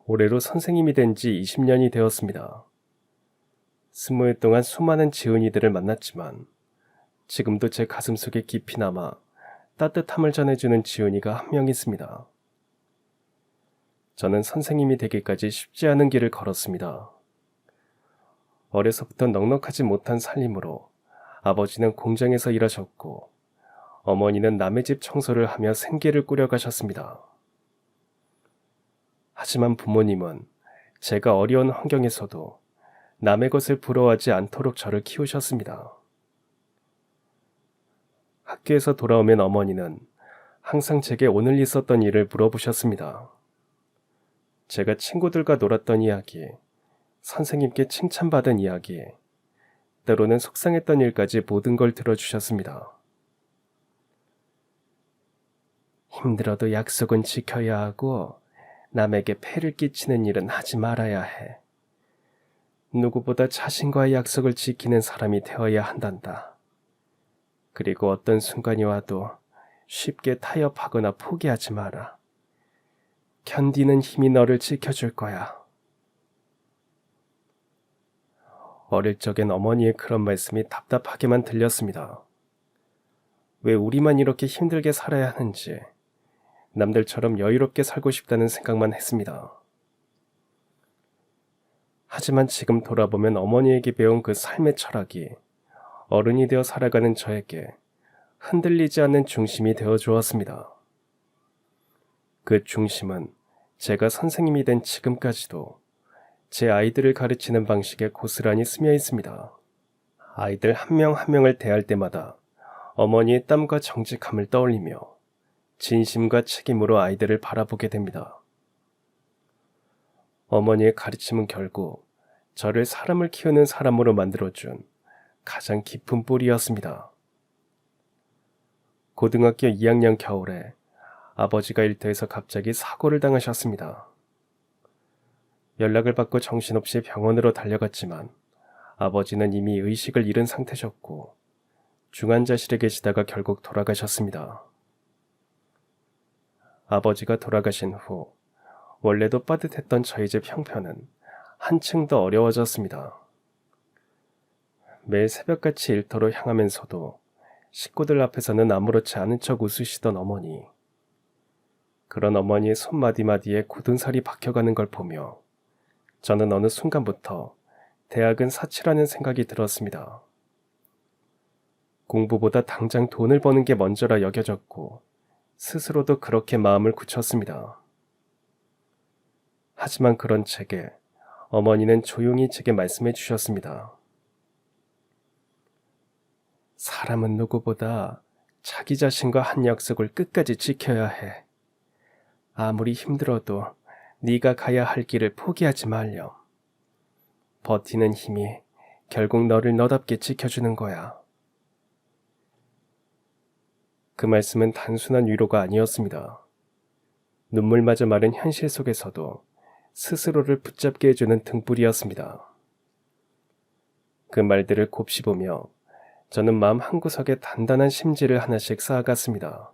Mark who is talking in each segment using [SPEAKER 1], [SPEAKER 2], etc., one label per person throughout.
[SPEAKER 1] 올해로 선생님이 된 지 20년이 되었습니다. 20해 동안 수많은 지은이들을 만났지만 지금도 제 가슴속에 깊이 남아 따뜻함을 전해주는 지은이가 한 명 있습니다. 저는 선생님이 되기까지 쉽지 않은 길을 걸었습니다. 어려서부터 넉넉하지 못한 살림으로 아버지는 공장에서 일하셨고 어머니는 남의 집 청소를 하며 생계를 꾸려가셨습니다. 하지만 부모님은 제가 어려운 환경에서도 남의 것을 부러워하지 않도록 저를 키우셨습니다. 학교에서 돌아오면 어머니는 항상 제게 오늘 있었던 일을 물어보셨습니다. 제가 친구들과 놀았던 이야기, 선생님께 칭찬받은 이야기, 때로는 속상했던 일까지 모든 걸 들어주셨습니다. 힘들어도 약속은 지켜야 하고 남에게 폐를 끼치는 일은 하지 말아야 해. 누구보다 자신과의 약속을 지키는 사람이 되어야 한단다. 그리고 어떤 순간이 와도 쉽게 타협하거나 포기하지 마라. 견디는 힘이 너를 지켜줄 거야. 어릴 적엔 어머니의 그런 말씀이 답답하게만 들렸습니다. 왜 우리만 이렇게 힘들게 살아야 하는지, 남들처럼 여유롭게 살고 싶다는 생각만 했습니다. 하지만 지금 돌아보면 어머니에게 배운 그 삶의 철학이 어른이 되어 살아가는 저에게 흔들리지 않는 중심이 되어 주었습니다. 그 중심은 제가 선생님이 된 지금까지도 제 아이들을 가르치는 방식에 고스란히 스며 있습니다. 아이들 한 명 한 명을 대할 때마다 어머니의 땀과 정직함을 떠올리며 진심과 책임으로 아이들을 바라보게 됩니다. 어머니의 가르침은 결국 저를 사람을 키우는 사람으로 만들어준 가장 깊은 뿌리였습니다. 고등학교 2학년 겨울에 아버지가 일터에서 갑자기 사고를 당하셨습니다. 연락을 받고 정신없이 병원으로 달려갔지만 아버지는 이미 의식을 잃은 상태셨고 중환자실에 계시다가 결국 돌아가셨습니다. 아버지가 돌아가신 후 원래도 빠듯했던 저희 집 형편은 한층 더 어려워졌습니다. 매일 새벽같이 일터로 향하면서도 식구들 앞에서는 아무렇지 않은 척 웃으시던 어머니. 그런 어머니의 손마디마디에 굳은 살이 박혀가는 걸 보며 저는 어느 순간부터 대학은 사치라는 생각이 들었습니다. 공부보다 당장 돈을 버는 게 먼저라 여겨졌고 스스로도 그렇게 마음을 굳혔습니다. 하지만 그런 제게 어머니는 조용히 제게 말씀해 주셨습니다. 사람은 누구보다 자기 자신과 한 약속을 끝까지 지켜야 해. 아무리 힘들어도 네가 가야 할 길을 포기하지 말렴. 버티는 힘이 결국 너를 너답게 지켜주는 거야. 그 말씀은 단순한 위로가 아니었습니다. 눈물마저 마른 현실 속에서도 스스로를 붙잡게 해주는 등불이었습니다. 그 말들을 곱씹으며 저는 마음 한구석에 단단한 심지를 하나씩 쌓아갔습니다.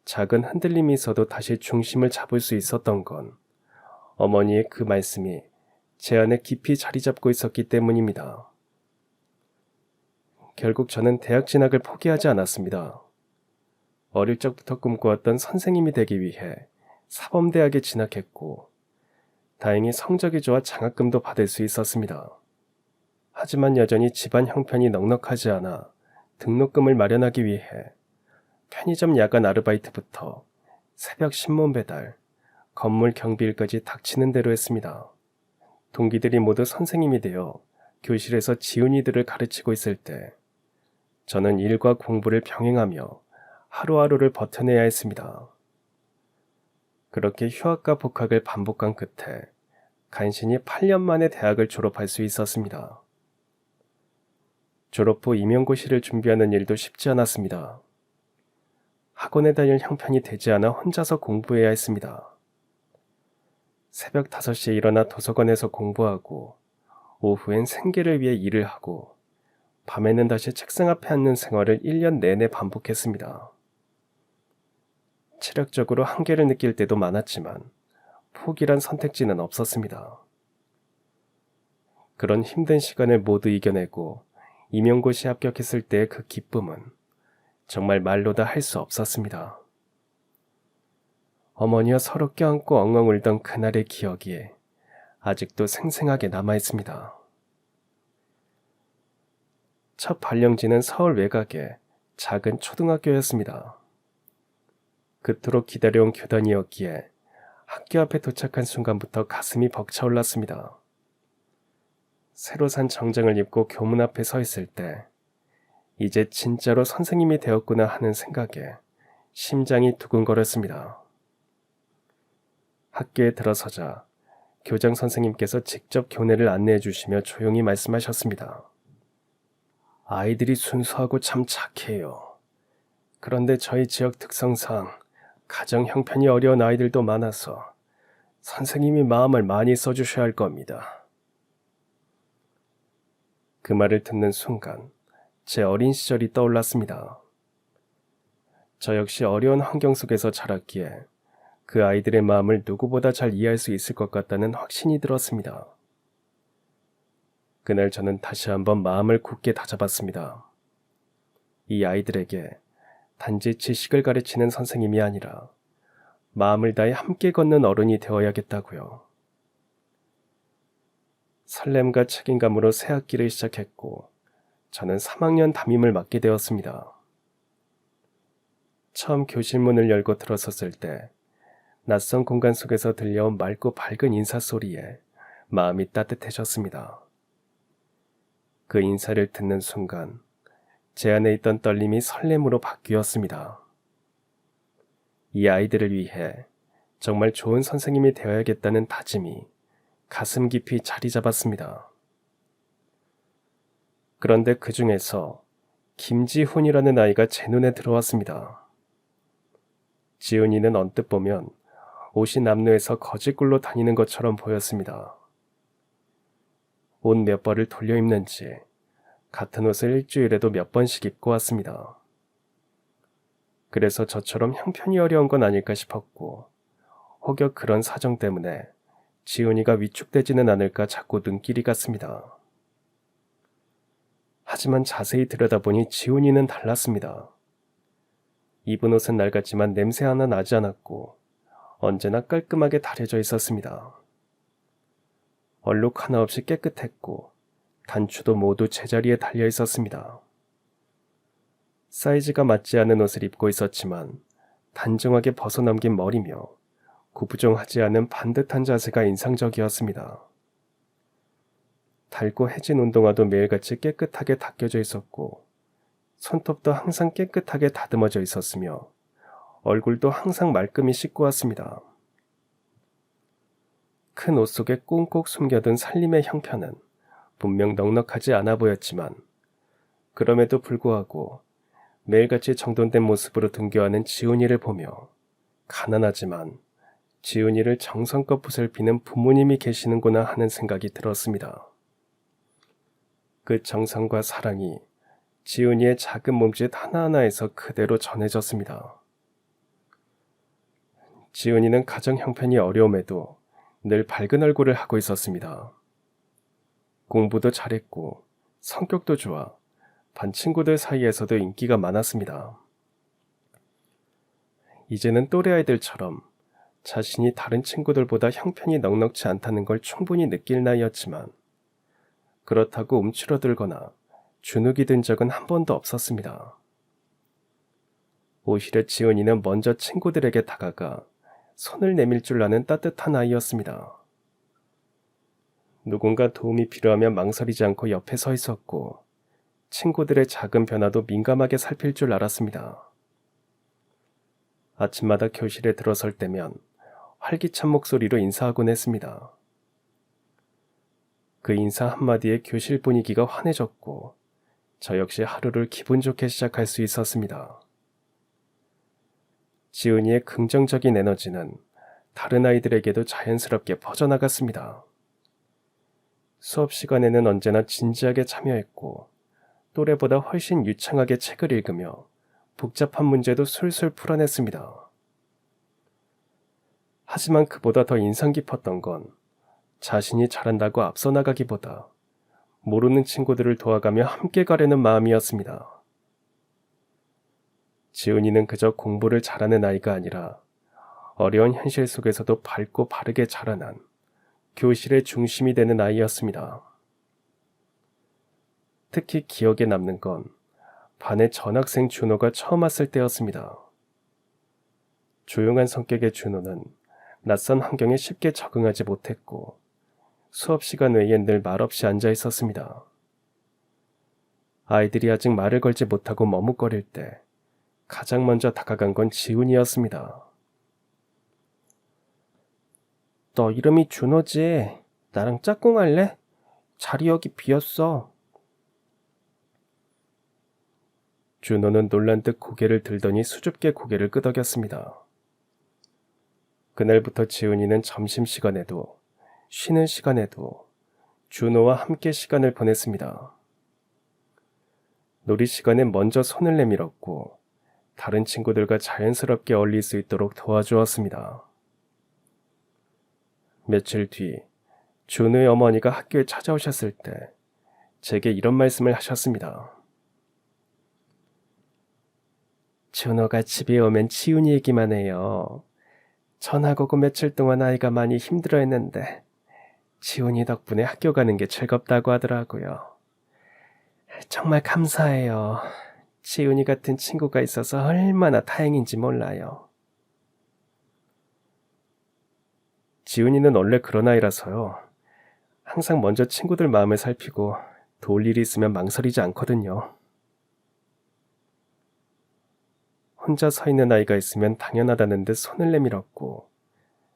[SPEAKER 1] 작은 흔들림이 있어도 다시 중심을 잡을 수 있었던 건 어머니의 그 말씀이 제 안에 깊이 자리 잡고 있었기 때문입니다. 결국 저는 대학 진학을 포기하지 않았습니다. 어릴 적부터 꿈꿔왔던 선생님이 되기 위해 사범대학에 진학했고 다행히 성적이 좋아 장학금도 받을 수 있었습니다. 하지만 여전히 집안 형편이 넉넉하지 않아 등록금을 마련하기 위해 편의점 야간 아르바이트부터 새벽 신문 배달, 건물 경비일까지 닥치는 대로 했습니다. 동기들이 모두 선생님이 되어 교실에서 지훈이들을 가르치고 있을 때 저는 일과 공부를 병행하며 하루하루를 버텨내야 했습니다. 그렇게 휴학과 복학을 반복한 끝에 간신히 8년 만에 대학을 졸업할 수 있었습니다. 졸업 후 임용고시를 준비하는 일도 쉽지 않았습니다. 학원에 다닐 형편이 되지 않아 혼자서 공부해야 했습니다. 새벽 5시에 일어나 도서관에서 공부하고 오후엔 생계를 위해 일을 하고 밤에는 다시 책상 앞에 앉는 생활을 1년 내내 반복했습니다. 체력적으로 한계를 느낄 때도 많았지만 포기란 선택지는 없었습니다. 그런 힘든 시간을 모두 이겨내고 임용고시에 합격했을 때의 그 기쁨은 정말 말로 다 할 수 없었습니다. 어머니와 서로 껴안고 엉엉 울던 그날의 기억이 아직도 생생하게 남아있습니다. 첫 발령지는 서울 외곽의 작은 초등학교였습니다. 그토록 기다려온 교단이었기에 학교 앞에 도착한 순간부터 가슴이 벅차올랐습니다. 새로 산 정장을 입고 교문 앞에 서 있을 때 이제 진짜로 선생님이 되었구나 하는 생각에 심장이 두근거렸습니다. 학교에 들어서자 교장 선생님께서 직접 교내를 안내해 주시며 조용히 말씀하셨습니다. 아이들이 순수하고 참 착해요. 그런데 저희 지역 특성상 가정 형편이 어려운 아이들도 많아서 선생님이 마음을 많이 써주셔야 할 겁니다. 그 말을 듣는 순간 제 어린 시절이 떠올랐습니다. 저 역시 어려운 환경 속에서 자랐기에 그 아이들의 마음을 누구보다 잘 이해할 수 있을 것 같다는 확신이 들었습니다. 그날 저는 다시 한번 마음을 굳게 다잡았습니다. 이 아이들에게 단지 지식을 가르치는 선생님이 아니라 마음을 다해 함께 걷는 어른이 되어야겠다고요. 설렘과 책임감으로 새 학기를 시작했고 저는 3학년 담임을 맡게 되었습니다. 처음 교실 문을 열고 들어섰을 때 낯선 공간 속에서 들려온 맑고 밝은 인사소리에 마음이 따뜻해졌습니다. 그 인사를 듣는 순간 제 안에 있던 떨림이 설렘으로 바뀌었습니다. 이 아이들을 위해 정말 좋은 선생님이 되어야겠다는 다짐이 가슴 깊이 자리 잡았습니다. 그런데 그 중에서 김지훈이라는 아이가 제 눈에 들어왔습니다. 지훈이는 언뜻 보면 옷이 남루해서 거지꿀로 다니는 것처럼 보였습니다. 옷 몇 벌을 돌려 입는지 같은 옷을 일주일에도 몇 번씩 입고 왔습니다. 그래서 저처럼 형편이 어려운 건 아닐까 싶었고 혹여 그런 사정 때문에 지훈이가 위축되지는 않을까 자꾸 눈길이 갔습니다. 하지만 자세히 들여다보니 지훈이는 달랐습니다. 입은 옷은 낡았지만 냄새 하나 나지 않았고 언제나 깔끔하게 다려져 있었습니다. 얼룩 하나 없이 깨끗했고 단추도 모두 제자리에 달려 있었습니다. 사이즈가 맞지 않은 옷을 입고 있었지만 단정하게 벗어넘긴 머리며 구부정하지 않은 반듯한 자세가 인상적이었습니다. 닳고 해진 운동화도 매일같이 깨끗하게 닦여져 있었고 손톱도 항상 깨끗하게 다듬어져 있었으며 얼굴도 항상 말끔히 씻고 왔습니다. 큰 옷 속에 꽁꽁 숨겨둔 살림의 형편은 분명 넉넉하지 않아 보였지만 그럼에도 불구하고 매일같이 정돈된 모습으로 등교하는 지훈이를 보며 가난하지만 지훈이를 정성껏 보살피는 부모님이 계시는구나 하는 생각이 들었습니다. 그 정성과 사랑이 지훈이의 작은 몸짓 하나하나에서 그대로 전해졌습니다. 지훈이는 가정 형편이 어려움에도 늘 밝은 얼굴을 하고 있었습니다. 공부도 잘했고 성격도 좋아 반 친구들 사이에서도 인기가 많았습니다. 이제는 또래 아이들처럼 자신이 다른 친구들보다 형편이 넉넉지 않다는 걸 충분히 느낄 나이였지만 그렇다고 움츠러들거나 주눅이 든 적은 한 번도 없었습니다. 오히려 지훈이는 먼저 친구들에게 다가가 손을 내밀 줄 아는 따뜻한 아이였습니다. 누군가 도움이 필요하면 망설이지 않고 옆에 서 있었고 친구들의 작은 변화도 민감하게 살필 줄 알았습니다. 아침마다 교실에 들어설 때면 활기찬 목소리로 인사하곤 했습니다. 그 인사 한마디에 교실 분위기가 환해졌고 저 역시 하루를 기분 좋게 시작할 수 있었습니다. 지훈이의 긍정적인 에너지는 다른 아이들에게도 자연스럽게 퍼져나갔습니다. 수업 시간에는 언제나 진지하게 참여했고 또래보다 훨씬 유창하게 책을 읽으며 복잡한 문제도 술술 풀어냈습니다. 하지만 그보다 더 인상 깊었던 건 자신이 잘한다고 앞서 나가기보다 모르는 친구들을 도와가며 함께 가려는 마음이었습니다. 지훈이는 그저 공부를 잘하는 아이가 아니라 어려운 현실 속에서도 밝고 바르게 자라난 교실의 중심이 되는 아이였습니다. 특히 기억에 남는 건 반의 전학생 준호가 처음 왔을 때였습니다. 조용한 성격의 준호는 낯선 환경에 쉽게 적응하지 못했고 수업 시간 외엔 늘 말없이 앉아 있었습니다. 아이들이 아직 말을 걸지 못하고 머뭇거릴 때 가장 먼저 다가간 건 지훈이었습니다. 너 이름이 준호지? 나랑 짝꿍할래? 자리 여기 비었어. 준호는 놀란 듯 고개를 들더니 수줍게 고개를 끄덕였습니다. 그날부터 지훈이는 점심시간에도 쉬는 시간에도 준호와 함께 시간을 보냈습니다. 놀이 시간엔 먼저 손을 내밀었고 다른 친구들과 자연스럽게 어울릴 수 있도록 도와주었습니다. 며칠 뒤 준호의 어머니가 학교에 찾아오셨을 때 제게 이런 말씀을 하셨습니다. 준호가 집에 오면 지훈이 얘기만 해요. 전학 오고 며칠 동안 아이가 많이 힘들어했는데 지훈이 덕분에 학교 가는 게 즐겁다고 하더라고요. 정말 감사해요. 지훈이 같은 친구가 있어서 얼마나 다행인지 몰라요. 지훈이는 원래 그런 아이라서요. 항상 먼저 친구들 마음을 살피고 도울 일이 있으면 망설이지 않거든요. 혼자 서 있는 아이가 있으면 당연하다는 듯 손을 내밀었고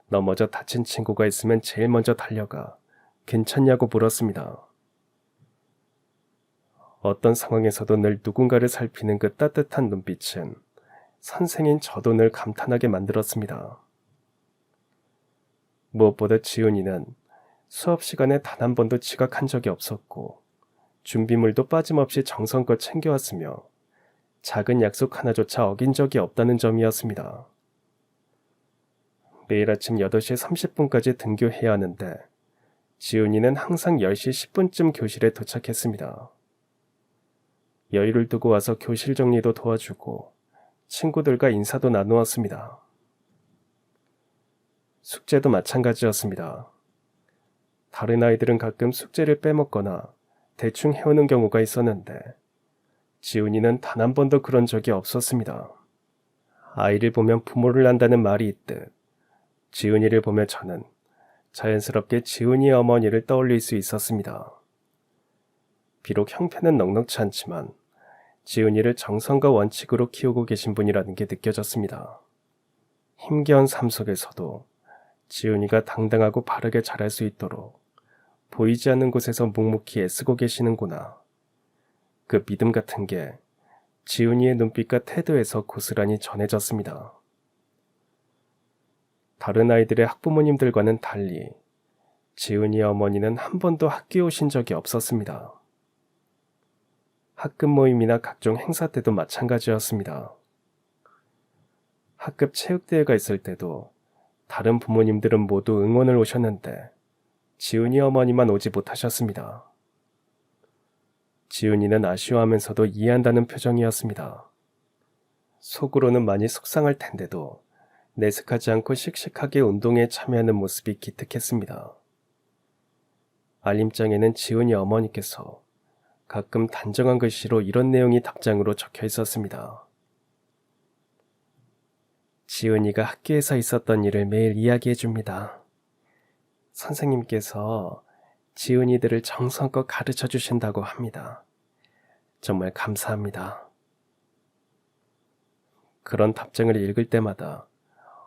[SPEAKER 1] 넘어져 다친 친구가 있으면 제일 먼저 달려가 괜찮냐고 물었습니다. 어떤 상황에서도 늘 누군가를 살피는 그 따뜻한 눈빛은 선생인 저도 늘 감탄하게 만들었습니다. 무엇보다 지훈이는 수업 시간에 단 한 번도 지각한 적이 없었고 준비물도 빠짐없이 정성껏 챙겨왔으며 작은 약속 하나조차 어긴 적이 없다는 점이었습니다. 매일 아침 8시 30분까지 등교해야 하는데 지훈이는 항상 10시 10분쯤 교실에 도착했습니다. 여유를 두고 와서 교실 정리도 도와주고 친구들과 인사도 나누었습니다. 숙제도 마찬가지였습니다. 다른 아이들은 가끔 숙제를 빼먹거나 대충 해오는 경우가 있었는데 지훈이는 단 한 번도 그런 적이 없었습니다. 아이를 보면 부모를 안다는 말이 있듯 지훈이를 보며 저는 자연스럽게 지훈이의 어머니를 떠올릴 수 있었습니다. 비록 형편은 넉넉치 않지만 지훈이를 정성과 원칙으로 키우고 계신 분이라는 게 느껴졌습니다. 힘겨운 삶 속에서도 지훈이가 당당하고 바르게 자랄 수 있도록 보이지 않는 곳에서 묵묵히 애쓰고 계시는구나. 그 믿음 같은 게 지훈이의 눈빛과 태도에서 고스란히 전해졌습니다. 다른 아이들의 학부모님들과는 달리 지훈이의 어머니는 한 번도 학교에 오신 적이 없었습니다. 학급 모임이나 각종 행사 때도 마찬가지였습니다. 학급 체육대회가 있을 때도 다른 부모님들은 모두 응원을 오셨는데 지훈이 어머니만 오지 못하셨습니다. 지훈이는 아쉬워하면서도 이해한다는 표정이었습니다. 속으로는 많이 속상할 텐데도 내색하지 않고 씩씩하게 운동에 참여하는 모습이 기특했습니다. 알림장에는 지훈이 어머니께서 가끔 단정한 글씨로 이런 내용이 답장으로 적혀 있었습니다. 지훈이가 학교에서 있었던 일을 매일 이야기해 줍니다. 선생님께서 지훈이들을 정성껏 가르쳐 주신다고 합니다. 정말 감사합니다. 그런 답장을 읽을 때마다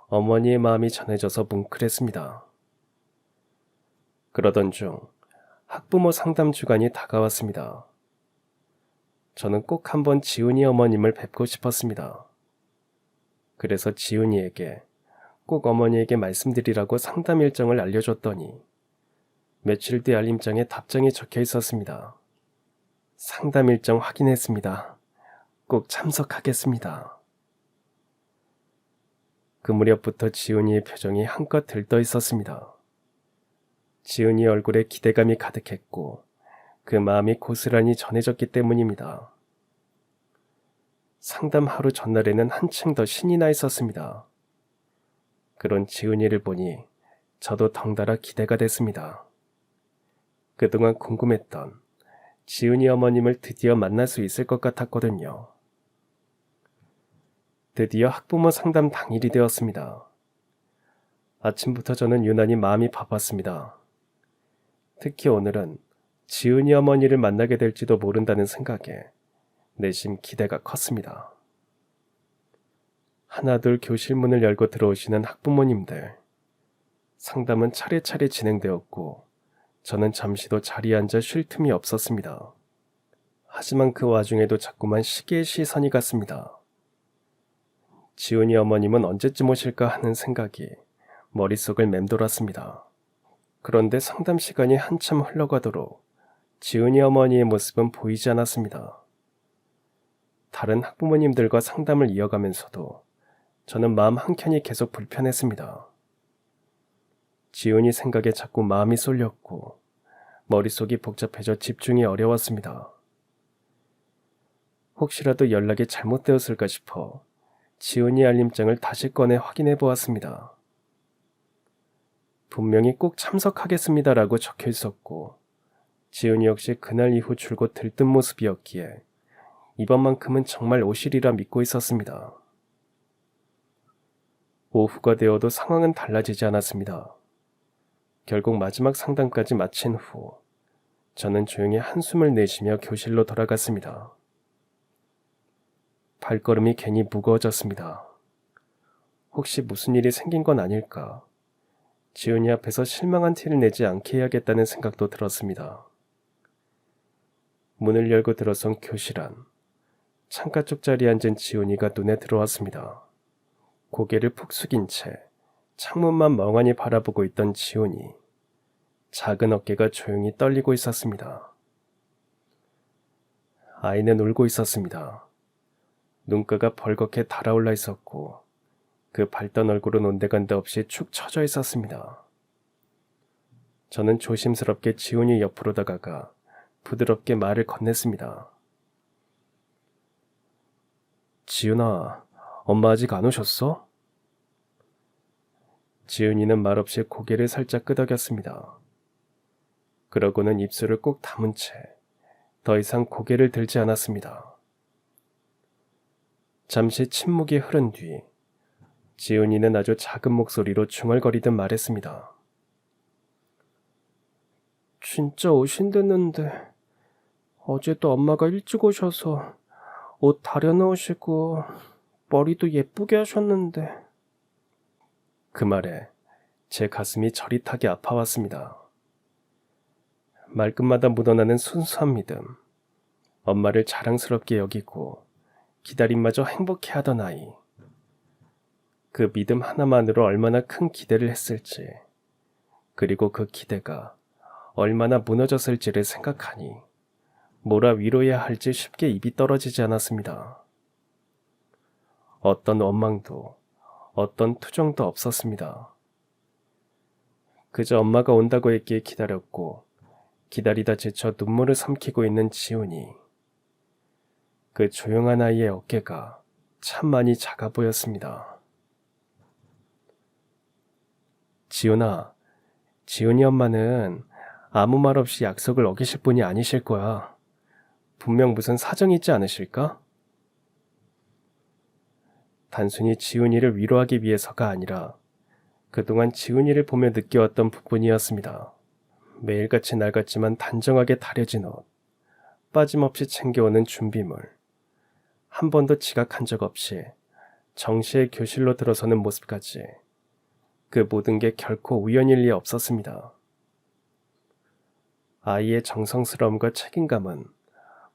[SPEAKER 1] 어머니의 마음이 전해져서 뭉클했습니다. 그러던 중 학부모 상담 주간이 다가왔습니다. 저는 꼭 한번 지훈이 어머님을 뵙고 싶었습니다. 그래서 지훈이에게 꼭 어머니에게 말씀드리라고 상담 일정을 알려줬더니 며칠 뒤 알림장에 답장이 적혀 있었습니다. 상담 일정 확인했습니다. 꼭 참석하겠습니다. 그 무렵부터 지훈이의 표정이 한껏 들떠 있었습니다. 지훈이 얼굴에 기대감이 가득했고 그 마음이 고스란히 전해졌기 때문입니다. 상담 하루 전날에는 한층 더 신이 나 있었습니다. 그런 지훈이를 보니 저도 덩달아 기대가 됐습니다. 그동안 궁금했던 지훈이 어머님을 드디어 만날 수 있을 것 같았거든요. 드디어 학부모 상담 당일이 되었습니다. 아침부터 저는 유난히 마음이 바빴습니다. 특히 오늘은 지훈이 어머니를 만나게 될지도 모른다는 생각에 내심 기대가 컸습니다. 하나둘 교실 문을 열고 들어오시는 학부모님들. 상담은 차례차례 진행되었고 저는 잠시도 자리에 앉아 쉴 틈이 없었습니다. 하지만 그 와중에도 자꾸만 시계의 시선이 갔습니다. 지훈이 어머님은 언제쯤 오실까 하는 생각이 머릿속을 맴돌았습니다. 그런데 상담 시간이 한참 흘러가도록 지훈이 어머니의 모습은 보이지 않았습니다. 다른 학부모님들과 상담을 이어가면서도 저는 마음 한켠이 계속 불편했습니다. 지훈이 생각에 자꾸 마음이 쏠렸고 머릿속이 복잡해져 집중이 어려웠습니다. 혹시라도 연락이 잘못되었을까 싶어 지훈이 알림장을 다시 꺼내 확인해 보았습니다. 분명히 꼭 참석하겠습니다라고 적혀 있었고 지훈이 역시 그날 이후 줄곧 들뜬 모습이었기에 이번만큼은 정말 오시리라 믿고 있었습니다. 오후가 되어도 상황은 달라지지 않았습니다. 결국 마지막 상담까지 마친 후 저는 조용히 한숨을 내쉬며 교실로 돌아갔습니다. 발걸음이 괜히 무거워졌습니다. 혹시 무슨 일이 생긴 건 아닐까? 지훈이 앞에서 실망한 티를 내지 않게 해야겠다는 생각도 들었습니다. 문을 열고 들어선 교실 안. 창가 쪽 자리에 앉은 지훈이가 눈에 들어왔습니다. 고개를 푹 숙인 채 창문만 멍하니 바라보고 있던 지훈이. 작은 어깨가 조용히 떨리고 있었습니다. 아이는 울고 있었습니다. 눈가가 벌겋게 달아올라 있었고 그 밝던 얼굴은 온데간데 없이 축 처져 있었습니다. 저는 조심스럽게 지훈이 옆으로 다가가 부드럽게 말을 건넸습니다. 지훈아, 엄마 아직 안 오셨어? 지훈이는 말없이 고개를 살짝 끄덕였습니다. 그러고는 입술을 꼭 다문 채 더 이상 고개를 들지 않았습니다. 잠시 침묵이 흐른 뒤 지훈이는 아주 작은 목소리로 중얼거리듯 말했습니다. 진짜 오신댔는데 어제도 엄마가 일찍 오셔서 옷 다려놓으시고 머리도 예쁘게 하셨는데. 그 말에 제 가슴이 저릿하게 아파왔습니다. 말끝마다 묻어나는 순수한 믿음, 엄마를 자랑스럽게 여기고 기다림마저 행복해하던 아이. 그 믿음 하나만으로 얼마나 큰 기대를 했을지, 그리고 그 기대가 얼마나 무너졌을지를 생각하니 뭐라 위로해야 할지 쉽게 입이 떨어지지 않았습니다. 어떤 원망도, 어떤 투정도 없었습니다. 그저 엄마가 온다고 했기에 기다렸고 기다리다 지쳐 눈물을 삼키고 있는 지훈이. 그 조용한 아이의 어깨가 참 많이 작아 보였습니다. 지훈아, 지훈이 엄마는 아무 말 없이 약속을 어기실 분이 아니실 거야. 분명 무슨 사정이 있지 않으실까? 단순히 지훈이를 위로하기 위해서가 아니라 그동안 지훈이를 보며 느껴왔던 부분이었습니다. 매일같이 낡았지만 단정하게 다려진 옷, 빠짐없이 챙겨오는 준비물, 한 번도 지각한 적 없이 정시에 교실로 들어서는 모습까지 그 모든 게 결코 우연일 리 없었습니다. 아이의 정성스러움과 책임감은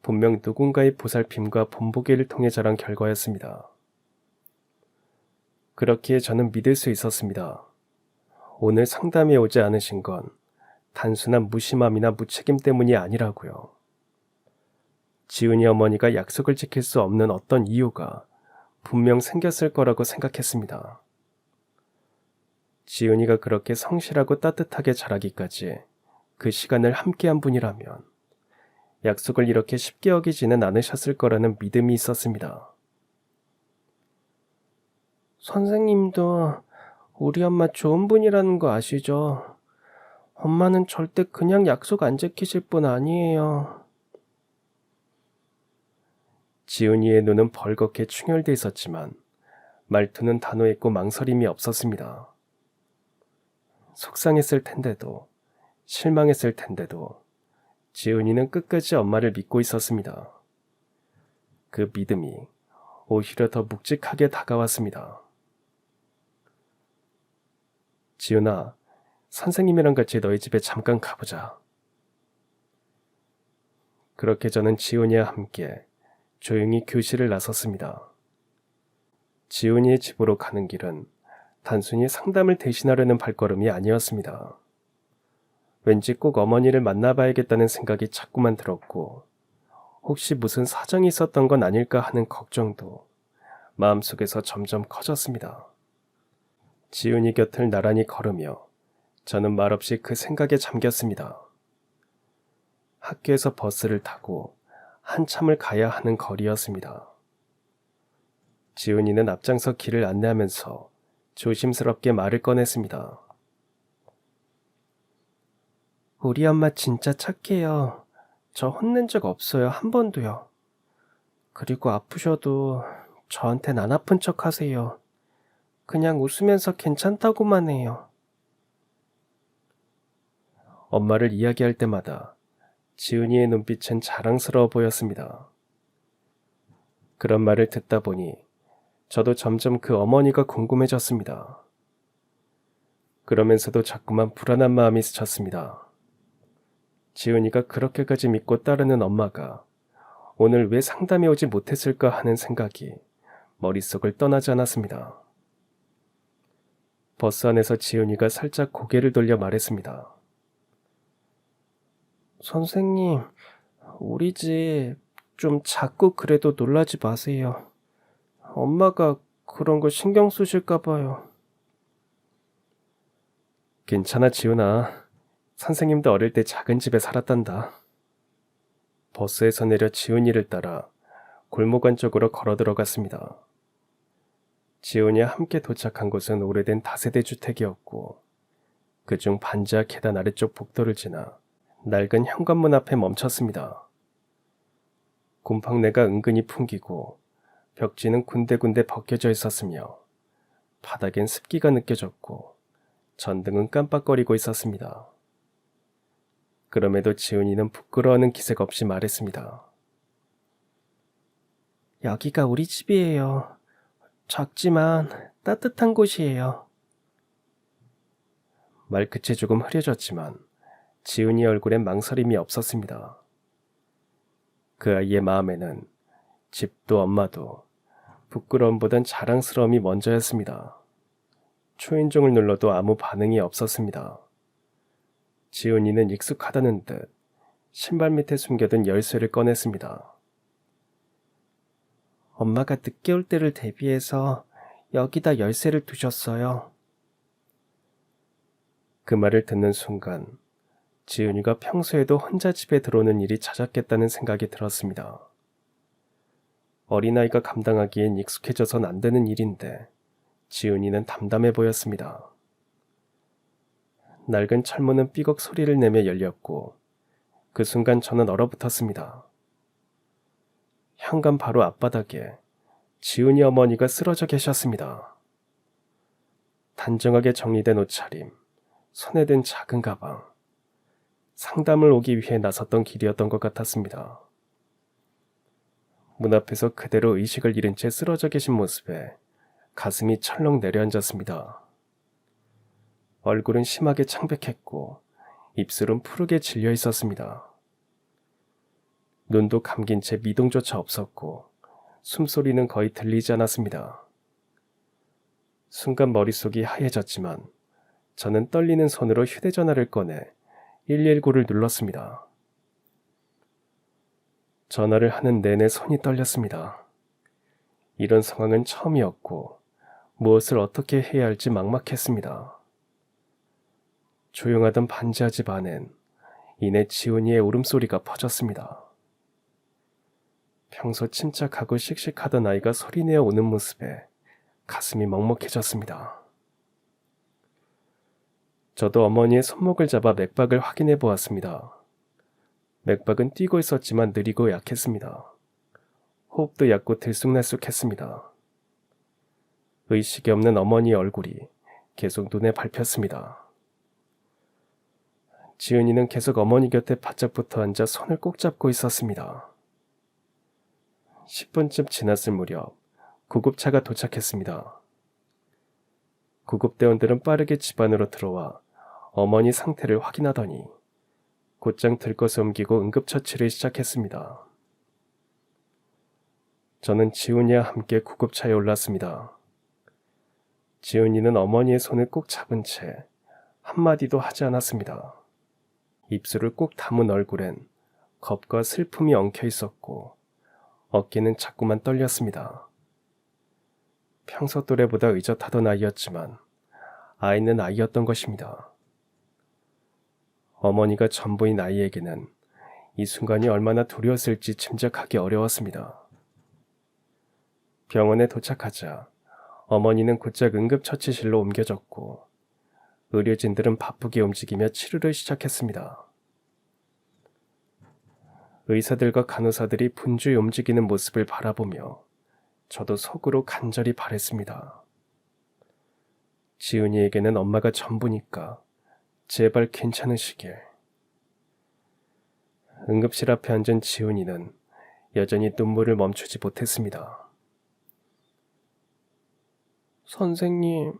[SPEAKER 1] 분명 누군가의 보살핌과 본보기를 통해 자란 결과였습니다. 그렇기에 저는 믿을 수 있었습니다. 오늘 상담에 오지 않으신 건 단순한 무심함이나 무책임 때문이 아니라고요. 지훈이 어머니가 약속을 지킬 수 없는 어떤 이유가 분명 생겼을 거라고 생각했습니다. 지은이가 그렇게 성실하고 따뜻하게 자라기까지 그 시간을 함께한 분이라면 약속을 이렇게 쉽게 어기지는 않으셨을 거라는 믿음이 있었습니다. 선생님도 우리 엄마 좋은 분이라는 거 아시죠? 엄마는 절대 그냥 약속 안 지키실 분 아니에요. 지은이의 눈은 벌겋게 충혈돼 있었지만 말투는 단호했고 망설임이 없었습니다. 속상했을 텐데도 실망했을 텐데도 지은이는 끝까지 엄마를 믿고 있었습니다. 그 믿음이 오히려 더 묵직하게 다가왔습니다. 지은아, 선생님이랑 같이 너희 집에 잠깐 가보자. 그렇게 저는 지은이와 함께 조용히 교실을 나섰습니다. 지은이의 집으로 가는 길은 단순히 상담을 대신하려는 발걸음이 아니었습니다. 왠지 꼭 어머니를 만나봐야겠다는 생각이 자꾸만 들었고, 혹시 무슨 사정이 있었던 건 아닐까 하는 걱정도 마음속에서 점점 커졌습니다. 지은이 곁을 나란히 걸으며 저는 말없이 그 생각에 잠겼습니다. 학교에서 버스를 타고 한참을 가야 하는 거리였습니다. 지은이는 앞장서 길을 안내하면서 조심스럽게 말을 꺼냈습니다. 우리 엄마 진짜 착해요. 저 혼낸 적 없어요. 한 번도요. 그리고 아프셔도 저한텐 안 아픈 척 하세요. 그냥 웃으면서 괜찮다고만 해요. 엄마를 이야기할 때마다 지은이의 눈빛은 자랑스러워 보였습니다. 그런 말을 듣다 보니 저도 점점 그 어머니가 궁금해졌습니다. 그러면서도 자꾸만 불안한 마음이 스쳤습니다. 지은이가 그렇게까지 믿고 따르는 엄마가 오늘 왜 상담에 오지 못했을까 하는 생각이 머릿속을 떠나지 않았습니다. 버스 안에서 지은이가 살짝 고개를 돌려 말했습니다. 선생님, 우리 집 좀 자꾸 그래도 놀라지 마세요. 엄마가 그런 거 신경 쓰실까 봐요. 괜찮아, 지훈아. 선생님도 어릴 때 작은 집에 살았단다. 버스에서 내려 지훈이를 따라 골목 안쪽으로 걸어 들어갔습니다. 지훈이와 함께 도착한 곳은 오래된 다세대 주택이었고 그중 반지하 계단 아래쪽 복도를 지나 낡은 현관문 앞에 멈췄습니다. 곰팡내가 은근히 풍기고 벽지는 군데군데 벗겨져 있었으며 바닥엔 습기가 느껴졌고 전등은 깜빡거리고 있었습니다. 그럼에도 지은이는 부끄러워하는 기색 없이 말했습니다. 여기가 우리 집이에요. 작지만 따뜻한 곳이에요. 말끝이 조금 흐려졌지만 지은이 얼굴엔 망설임이 없었습니다. 그 아이의 마음에는 집도 엄마도 부끄러움보단 자랑스러움이 먼저였습니다. 초인종을 눌러도 아무 반응이 없었습니다. 지은이는 익숙하다는 듯 신발 밑에 숨겨둔 열쇠를 꺼냈습니다. 엄마가 늦게 올 때를 대비해서 여기다 열쇠를 두셨어요. 그 말을 듣는 순간 지은이가 평소에도 혼자 집에 들어오는 일이 잦았겠다는 생각이 들었습니다. 어린아이가 감당하기엔 익숙해져선 안 되는 일인데 지은이는 담담해 보였습니다. 낡은 철문은 삐걱 소리를 내며 열렸고 그 순간 저는 얼어붙었습니다. 현관 바로 앞바닥에 지은이 어머니가 쓰러져 계셨습니다. 단정하게 정리된 옷차림, 손에 든 작은 가방, 상담을 오기 위해 나섰던 길이었던 것 같았습니다. 문 앞에서 그대로 의식을 잃은 채 쓰러져 계신 모습에 가슴이 철렁 내려앉았습니다. 얼굴은 심하게 창백했고 입술은 푸르게 질려 있었습니다. 눈도 감긴 채 미동조차 없었고 숨소리는 거의 들리지 않았습니다. 순간 머릿속이 하얘졌지만 저는 떨리는 손으로 휴대전화를 꺼내 119를 눌렀습니다. 전화를 하는 내내 손이 떨렸습니다. 이런 상황은 처음이었고 무엇을 어떻게 해야 할지 막막했습니다. 조용하던 반지하 집 안엔 이내 지훈이의 울음소리가 퍼졌습니다. 평소 침착하고 씩씩하던 아이가 소리내어 우는 모습에 가슴이 먹먹해졌습니다. 저도 어머니의 손목을 잡아 맥박을 확인해 보았습니다. 맥박은 뛰고 있었지만 느리고 약했습니다. 호흡도 얕고 들쑥날쑥했습니다. 의식이 없는 어머니의 얼굴이 계속 눈에 밟혔습니다. 지은이는 계속 어머니 곁에 바짝 붙어 앉아 손을 꼭 잡고 있었습니다. 10분쯤 지났을 무렵 구급차가 도착했습니다. 구급대원들은 빠르게 집 안으로 들어와 어머니 상태를 확인하더니 곧장 들것을 옮기고 응급처치를 시작했습니다. 저는 지훈이와 함께 구급차에 올랐습니다. 지훈이는 어머니의 손을 꼭 잡은 채 한마디도 하지 않았습니다. 입술을 꼭 다문 얼굴엔 겁과 슬픔이 엉켜 있었고 어깨는 자꾸만 떨렸습니다. 평소 또래보다 의젓하던 아이였지만 아이는 아이였던 것입니다. 어머니가 전부인 아이에게는 이 순간이 얼마나 두려웠을지 짐작하기 어려웠습니다. 병원에 도착하자 어머니는 곧장 응급처치실로 옮겨졌고 의료진들은 바쁘게 움직이며 치료를 시작했습니다. 의사들과 간호사들이 분주히 움직이는 모습을 바라보며 저도 속으로 간절히 바랬습니다. 지은이에게는 엄마가 전부니까 제발 괜찮으시길. 응급실 앞에 앉은 지은이는 여전히 눈물을 멈추지 못했습니다. 선생님,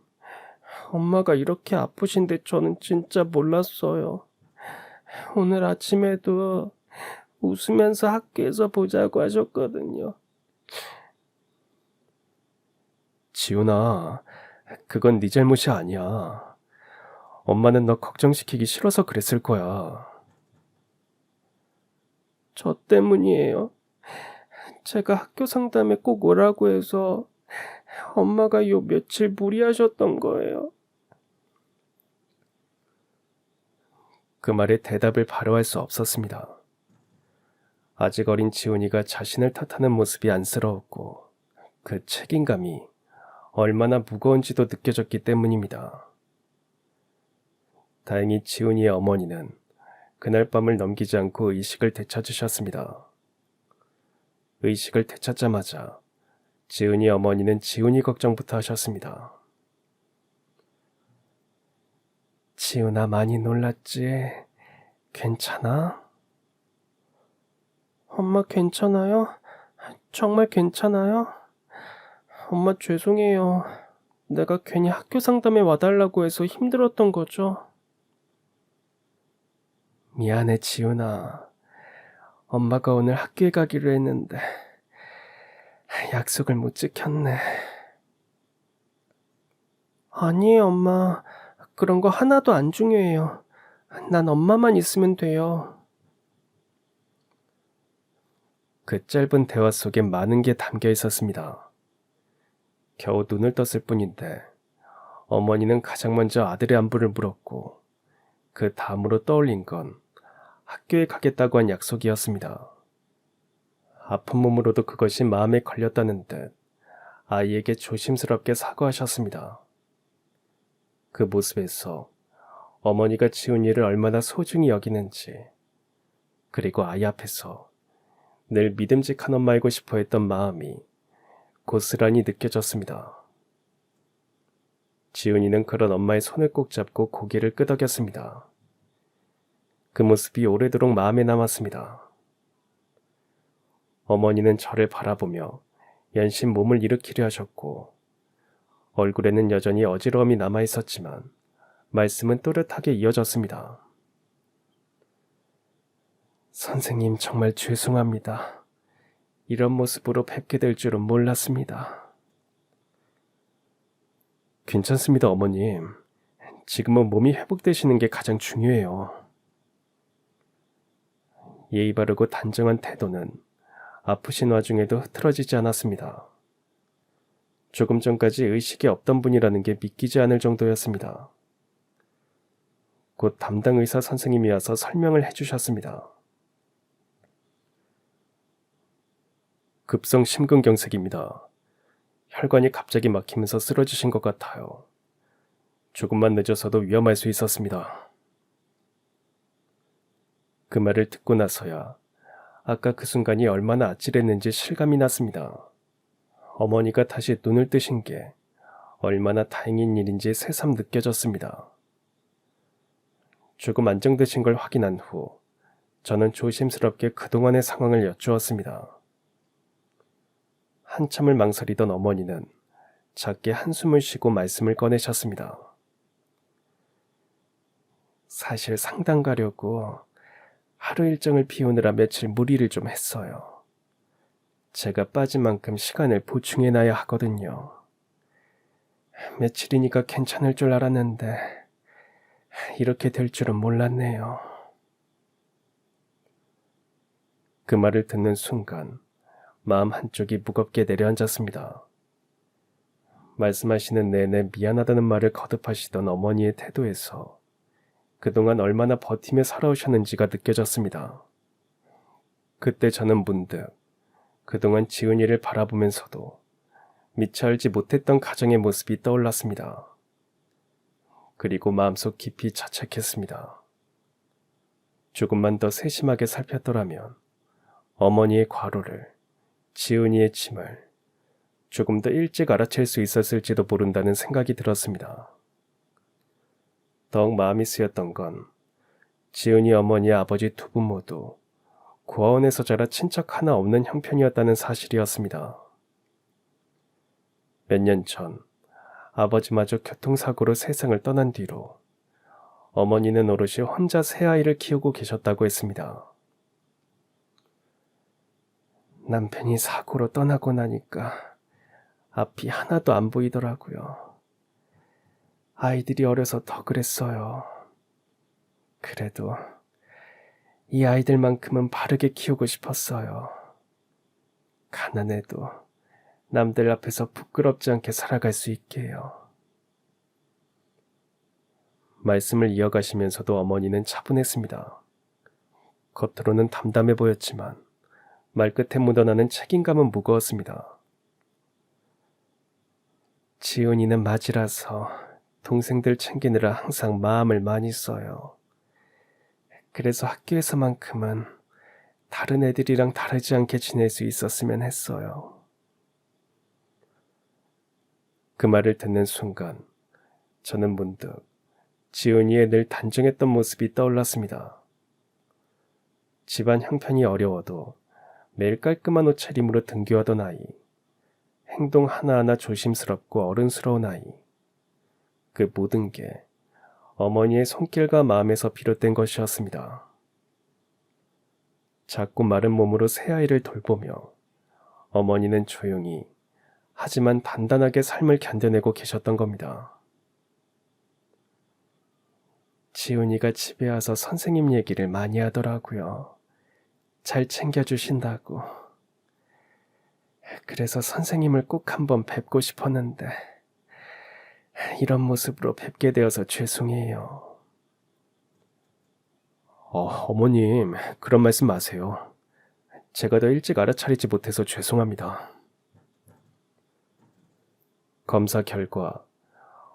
[SPEAKER 1] 엄마가 이렇게 아프신데 저는 진짜 몰랐어요. 오늘 아침에도 웃으면서 학교에서 보자고 하셨거든요. 지훈아, 그건 네 잘못이 아니야. 엄마는 너 걱정시키기 싫어서 그랬을 거야. 저 때문이에요. 제가 학교 상담에 꼭 오라고 해서 엄마가 요 며칠 무리하셨던 거예요. 그 말에 대답을 바로 할 수 없었습니다. 아직 어린 지훈이가 자신을 탓하는 모습이 안쓰러웠고 그 책임감이 얼마나 무거운지도 느껴졌기 때문입니다. 다행히 지훈이의 어머니는 그날 밤을 넘기지 않고 의식을 되찾으셨습니다. 의식을 되찾자마자 지훈이 어머니는 지훈이 걱정부터 하셨습니다. 지훈아, 많이 놀랐지? 괜찮아? 엄마 괜찮아요? 정말 괜찮아요? 엄마 죄송해요. 내가 괜히 학교 상담에 와달라고 해서 힘들었던 거죠. 미안해, 지훈아. 엄마가 오늘 학교에 가기로 했는데 약속을 못 지켰네. 아니에요, 엄마. 그런 거 하나도 안 중요해요. 난 엄마만 있으면 돼요. 그 짧은 대화 속에 많은 게 담겨 있었습니다. 겨우 눈을 떴을 뿐인데 어머니는 가장 먼저 아들의 안부를 물었고 그 다음으로 떠올린 건 학교에 가겠다고 한 약속이었습니다. 아픈 몸으로도 그것이 마음에 걸렸다는 듯 아이에게 조심스럽게 사과하셨습니다. 그 모습에서 어머니가 지은 일을 얼마나 소중히 여기는지, 그리고 아이 앞에서 늘 믿음직한 엄마이고 싶어 했던 마음이 고스란히 느껴졌습니다. 지훈이는 그런 엄마의 손을 꼭 잡고 고개를 끄덕였습니다. 그 모습이 오래도록 마음에 남았습니다. 어머니는 저를 바라보며 연신 몸을 일으키려 하셨고 얼굴에는 여전히 어지러움이 남아있었지만 말씀은 또렷하게 이어졌습니다. 선생님, 정말 죄송합니다. 이런 모습으로 뵙게 될 줄은 몰랐습니다. 괜찮습니다, 어머님. 지금은 몸이 회복되시는 게 가장 중요해요. 예의 바르고 단정한 태도는 아프신 와중에도 흐트러지지 않았습니다. 조금 전까지 의식이 없던 분이라는 게 믿기지 않을 정도였습니다. 곧 담당 의사 선생님이 와서 설명을 해주셨습니다. 급성 심근경색입니다. 혈관이 갑자기 막히면서 쓰러지신 것 같아요. 조금만 늦어서도 위험할 수 있었습니다. 그 말을 듣고 나서야 아까 그 순간이 얼마나 아찔했는지 실감이 났습니다. 어머니가 다시 눈을 뜨신 게 얼마나 다행인 일인지 새삼 느껴졌습니다. 조금 안정되신 걸 확인한 후 저는 조심스럽게 그동안의 상황을 여쭈었습니다. 한참을 망설이던 어머니는 작게 한숨을 쉬고 말씀을 꺼내셨습니다. 사실 상담 가려고 하루 일정을 비우느라 며칠 무리를 좀 했어요. 제가 빠진 만큼 시간을 보충해놔야 하거든요. 며칠이니까 괜찮을 줄 알았는데 이렇게 될 줄은 몰랐네요. 그 말을 듣는 순간 마음 한쪽이 무겁게 내려앉았습니다. 말씀하시는 내내 미안하다는 말을 거듭하시던 어머니의 태도에서 그동안 얼마나 버티며 살아오셨는지가 느껴졌습니다. 그때 저는 문득 그동안 지은이를 바라보면서도 미처 알지 못했던 가정의 모습이 떠올랐습니다. 그리고 마음속 깊이 자책했습니다. 조금만 더 세심하게 살폈더라면 어머니의 과로를, 지은이의 짐을 조금 더 일찍 알아챌 수 있었을지도 모른다는 생각이 들었습니다. 더욱 마음이 쓰였던 건 지은이 어머니와 아버지 두 분 모두 고아원에서 자라 친척 하나 없는 형편이었다는 사실이었습니다. 몇 년 전 아버지마저 교통사고로 세상을 떠난 뒤로 어머니는 오롯이 혼자 새 아이를 키우고 계셨다고 했습니다. 남편이 사고로 떠나고 나니까 앞이 하나도 안 보이더라고요. 아이들이 어려서 더 그랬어요. 그래도 이 아이들만큼은 바르게 키우고 싶었어요. 가난해도 남들 앞에서 부끄럽지 않게 살아갈 수 있게요. 말씀을 이어가시면서도 어머니는 차분했습니다. 겉으로는 담담해 보였지만 말끝에 묻어나는 책임감은 무거웠습니다. 지은이는 맞이라서 동생들 챙기느라 항상 마음을 많이 써요. 그래서 학교에서만큼은 다른 애들이랑 다르지 않게 지낼 수 있었으면 했어요. 그 말을 듣는 순간 저는 문득 지은이의 늘 단정했던 모습이 떠올랐습니다. 집안 형편이 어려워도 매일 깔끔한 옷차림으로 등교하던 아이, 행동 하나하나 조심스럽고 어른스러운 아이, 그 모든 게 어머니의 손길과 마음에서 비롯된 것이었습니다. 작고 마른 몸으로 새 아이를 돌보며 어머니는 조용히 하지만 단단하게 삶을 견뎌내고 계셨던 겁니다. 지훈이가 집에 와서 선생님 얘기를 많이 하더라고요. 잘 챙겨주신다고. 그래서 선생님을 꼭 한번 뵙고 싶었는데 이런 모습으로 뵙게 되어서 죄송해요. 어머님, 그런 말씀 마세요. 제가 더 일찍 알아차리지 못해서 죄송합니다. 검사 결과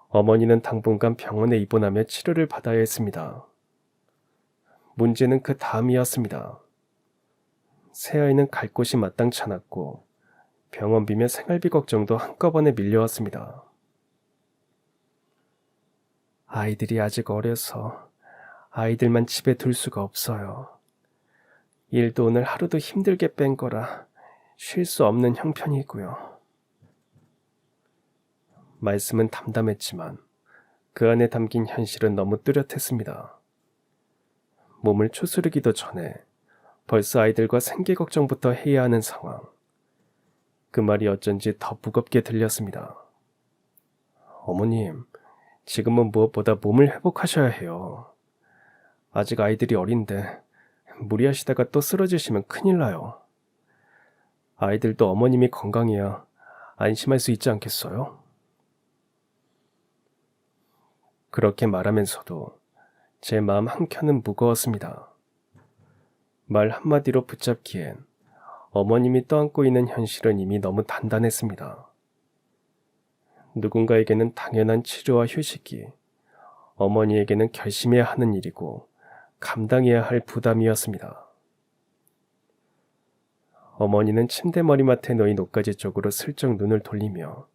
[SPEAKER 1] 어머니는 당분간 병원에 입원하며 치료를 받아야 했습니다. 문제는 그 다음이었습니다. 새아이는 갈 곳이 마땅치 않았고 병원비며 생활비 걱정도 한꺼번에 밀려왔습니다. 아이들이 아직 어려서 아이들만 집에 둘 수가 없어요. 일도 오늘 하루도 힘들게 뺀 거라 쉴 수 없는 형편이고요. 말씀은 담담했지만 그 안에 담긴 현실은 너무 뚜렷했습니다. 몸을 추스르기도 전에 벌써 아이들과 생계 걱정부터 해야 하는 상황. 그 말이 어쩐지 더 무겁게 들렸습니다. 어머님, 지금은 무엇보다 몸을 회복하셔야 해요. 아직 아이들이 어린데 무리하시다가 또 쓰러지시면 큰일 나요. 아이들도 어머님이 건강해야 안심할 수 있지 않겠어요? 그렇게 말하면서도 제 마음 한켠은 무거웠습니다. 말 한마디로 붙잡기엔 어머님이 떠안고 있는 현실은 이미 너무 단단했습니다. 누군가에게는 당연한 치료와 휴식이, 어머니에게는 결심해야 하는 일이고 감당해야 할 부담이었습니다. 어머니는 침대 머리맡에 놓인 옷가지 쪽으로 슬쩍 눈을 돌리며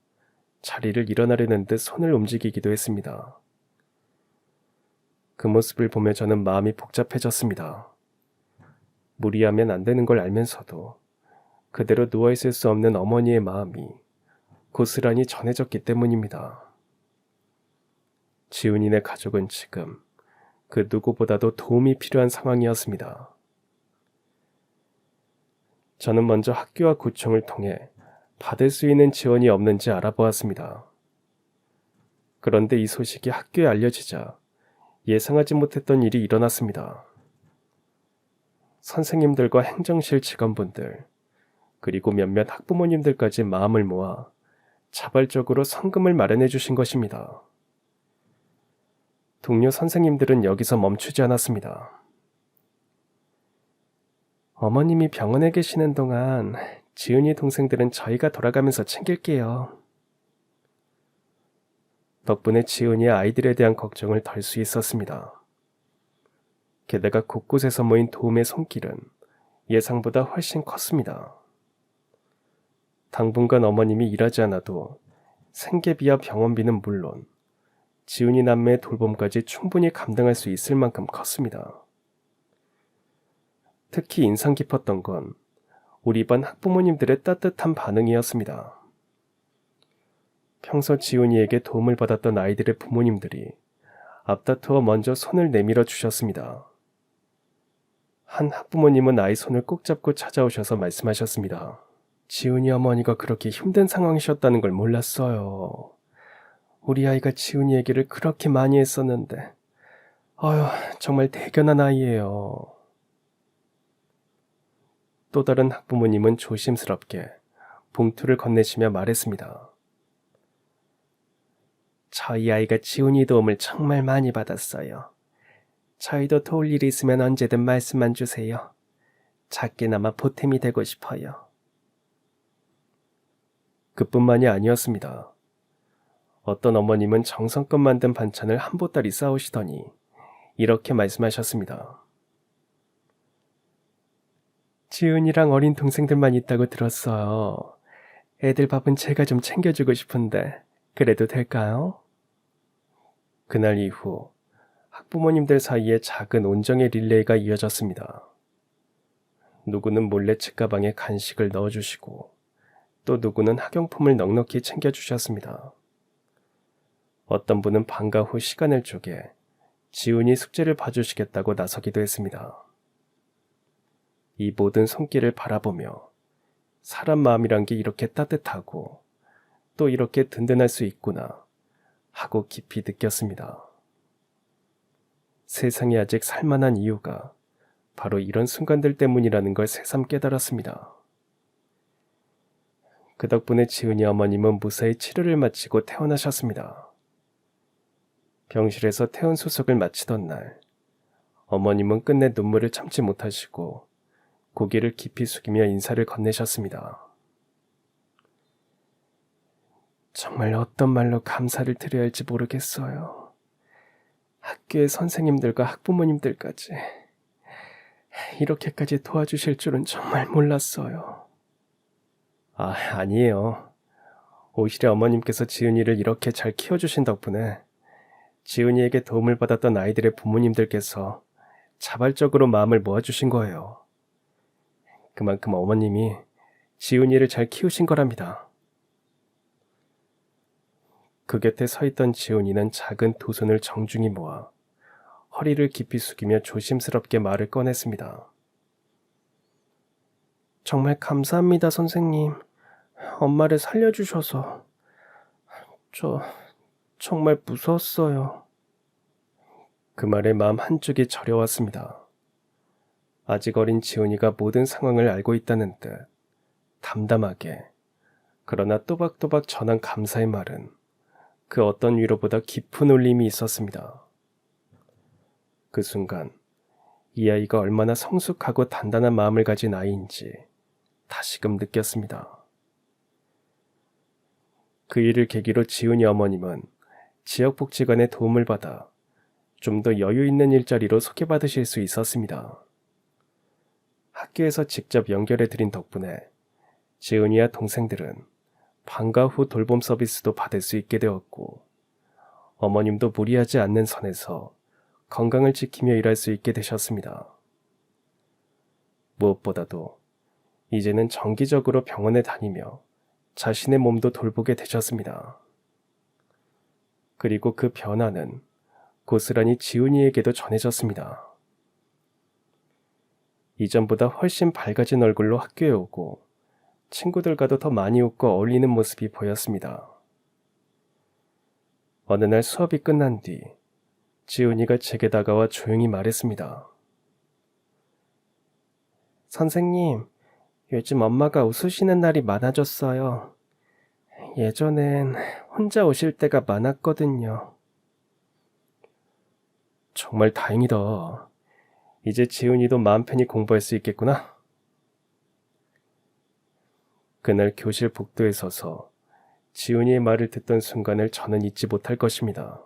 [SPEAKER 1] 자리를 일어나려는 듯 손을 움직이기도 했습니다. 그 모습을 보며 저는 마음이 복잡해졌습니다. 무리하면 안 되는 걸 알면서도 그대로 누워있을 수 없는 어머니의 마음이 고스란히 전해졌기 때문입니다. 지훈이네 가족은 지금 그 누구보다도 도움이 필요한 상황이었습니다. 저는 먼저 학교와 구청을 통해 받을 수 있는 지원이 없는지 알아보았습니다. 그런데 이 소식이 학교에 알려지자 예상하지 못했던 일이 일어났습니다. 선생님들과 행정실 직원분들, 그리고 몇몇 학부모님들까지 마음을 모아 자발적으로 성금을 마련해 주신 것입니다. 동료 선생님들은 여기서 멈추지 않았습니다. 어머님이 병원에 계시는 동안 지은이 동생들은 저희가 돌아가면서 챙길게요. 덕분에 지은이의 아이들에 대한 걱정을 덜 수 있었습니다. 게다가 곳곳에서 모인 도움의 손길은 예상보다 훨씬 컸습니다. 당분간 어머님이 일하지 않아도 생계비와 병원비는 물론 지훈이 남매의 돌봄까지 충분히 감당할 수 있을 만큼 컸습니다. 특히 인상 깊었던 건 우리 반 학부모님들의 따뜻한 반응이었습니다. 평소 지훈이에게 도움을 받았던 아이들의 부모님들이 앞다투어 먼저 손을 내밀어 주셨습니다. 한 학부모님은 아이 손을 꼭 잡고 찾아오셔서 말씀하셨습니다. 지훈이 어머니가 그렇게 힘든 상황이셨다는 걸 몰랐어요. 우리 아이가 지훈이 얘기를 그렇게 많이 했었는데 아휴, 정말 대견한 아이예요. 또 다른 학부모님은 조심스럽게 봉투를 건네시며 말했습니다. 저희 아이가 지훈이 도움을 정말 많이 받았어요. 저희도 도울 일이 있으면 언제든 말씀만 주세요. 작게나마 보탬이 되고 싶어요. 그뿐만이 아니었습니다. 어떤 어머님은 정성껏 만든 반찬을 한 보따리 싸오시더니 이렇게 말씀하셨습니다. 지은이랑 어린 동생들만 있다고 들었어요. 애들 밥은 제가 좀 챙겨주고 싶은데 그래도 될까요? 그날 이후 학부모님들 사이에 작은 온정의 릴레이가 이어졌습니다. 누구는 몰래 책가방에 간식을 넣어주시고 또 누구는 학용품을 넉넉히 챙겨주셨습니다. 어떤 분은 방과 후 시간을 쪼개 지훈이 숙제를 봐주시겠다고 나서기도 했습니다. 이 모든 손길을 바라보며 사람 마음이란 게 이렇게 따뜻하고 또 이렇게 든든할 수 있구나 하고 깊이 느꼈습니다. 세상에 아직 살만한 이유가 바로 이런 순간들 때문이라는 걸 새삼 깨달았습니다. 그 덕분에 지은이 어머님은 무사히 치료를 마치고 퇴원하셨습니다. 병실에서 퇴원 수속을 마치던 날, 어머님은 끝내 눈물을 참지 못하시고 고개를 깊이 숙이며 인사를 건네셨습니다. 정말 어떤 말로 감사를 드려야 할지 모르겠어요. 학교의 선생님들과 학부모님들까지 이렇게까지 도와주실 줄은 정말 몰랐어요. 아니에요. 오히려 어머님께서 지은이를 이렇게 잘 키워주신 덕분에 지은이에게 도움을 받았던 아이들의 부모님들께서 자발적으로 마음을 모아주신 거예요. 그만큼 어머님이 지은이를 잘 키우신 거랍니다. 그 곁에 서 있던 지훈이는 작은 두 손을 정중히 모아 허리를 깊이 숙이며 조심스럽게 말을 꺼냈습니다. 정말 감사합니다, 선생님. 엄마를 살려주셔서. 저 정말 무서웠어요. 그 말에 마음 한쪽이 저려왔습니다. 아직 어린 지훈이가 모든 상황을 알고 있다는 듯 담담하게 그러나 또박또박 전한 감사의 말은 그 어떤 위로보다 깊은 울림이 있었습니다. 그 순간 이 아이가 얼마나 성숙하고 단단한 마음을 가진 아이인지 다시금 느꼈습니다. 그 일을 계기로 지훈이 어머님은 지역복지관의 도움을 받아 좀 더 여유 있는 일자리로 소개받으실 수 있었습니다. 학교에서 직접 연결해 드린 덕분에 지훈이와 동생들은 방과 후 돌봄 서비스도 받을 수 있게 되었고, 어머님도 무리하지 않는 선에서 건강을 지키며 일할 수 있게 되셨습니다. 무엇보다도 이제는 정기적으로 병원에 다니며 자신의 몸도 돌보게 되셨습니다. 그리고 그 변화는 고스란히 지훈이에게도 전해졌습니다. 이전보다 훨씬 밝아진 얼굴로 학교에 오고 친구들과도 더 많이 웃고 어울리는 모습이 보였습니다. 어느 날 수업이 끝난 뒤 지훈이가 제게 다가와 조용히 말했습니다. 선생님, 요즘 엄마가 웃으시는 날이 많아졌어요. 예전엔 혼자 오실 때가 많았거든요. 정말 다행이다. 이제 지훈이도 마음 편히 공부할 수 있겠구나. 그날 교실 복도에 서서 지훈이의 말을 듣던 순간을 저는 잊지 못할 것입니다.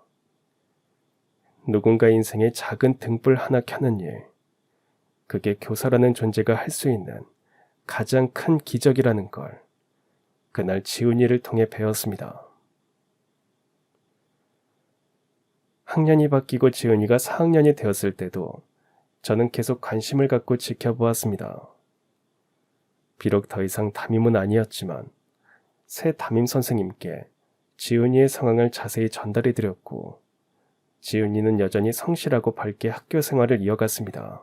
[SPEAKER 1] 누군가 인생에 작은 등불 하나 켜는 일, 그게 교사라는 존재가 할 수 있는 가장 큰 기적이라는 걸 그날 지훈이를 통해 배웠습니다. 학년이 바뀌고 지훈이가 4학년이 되었을 때도 저는 계속 관심을 갖고 지켜보았습니다. 비록 더 이상 담임은 아니었지만 새 담임 선생님께 지훈이의 상황을 자세히 전달해 드렸고, 지훈이는 여전히 성실하고 밝게 학교 생활을 이어갔습니다.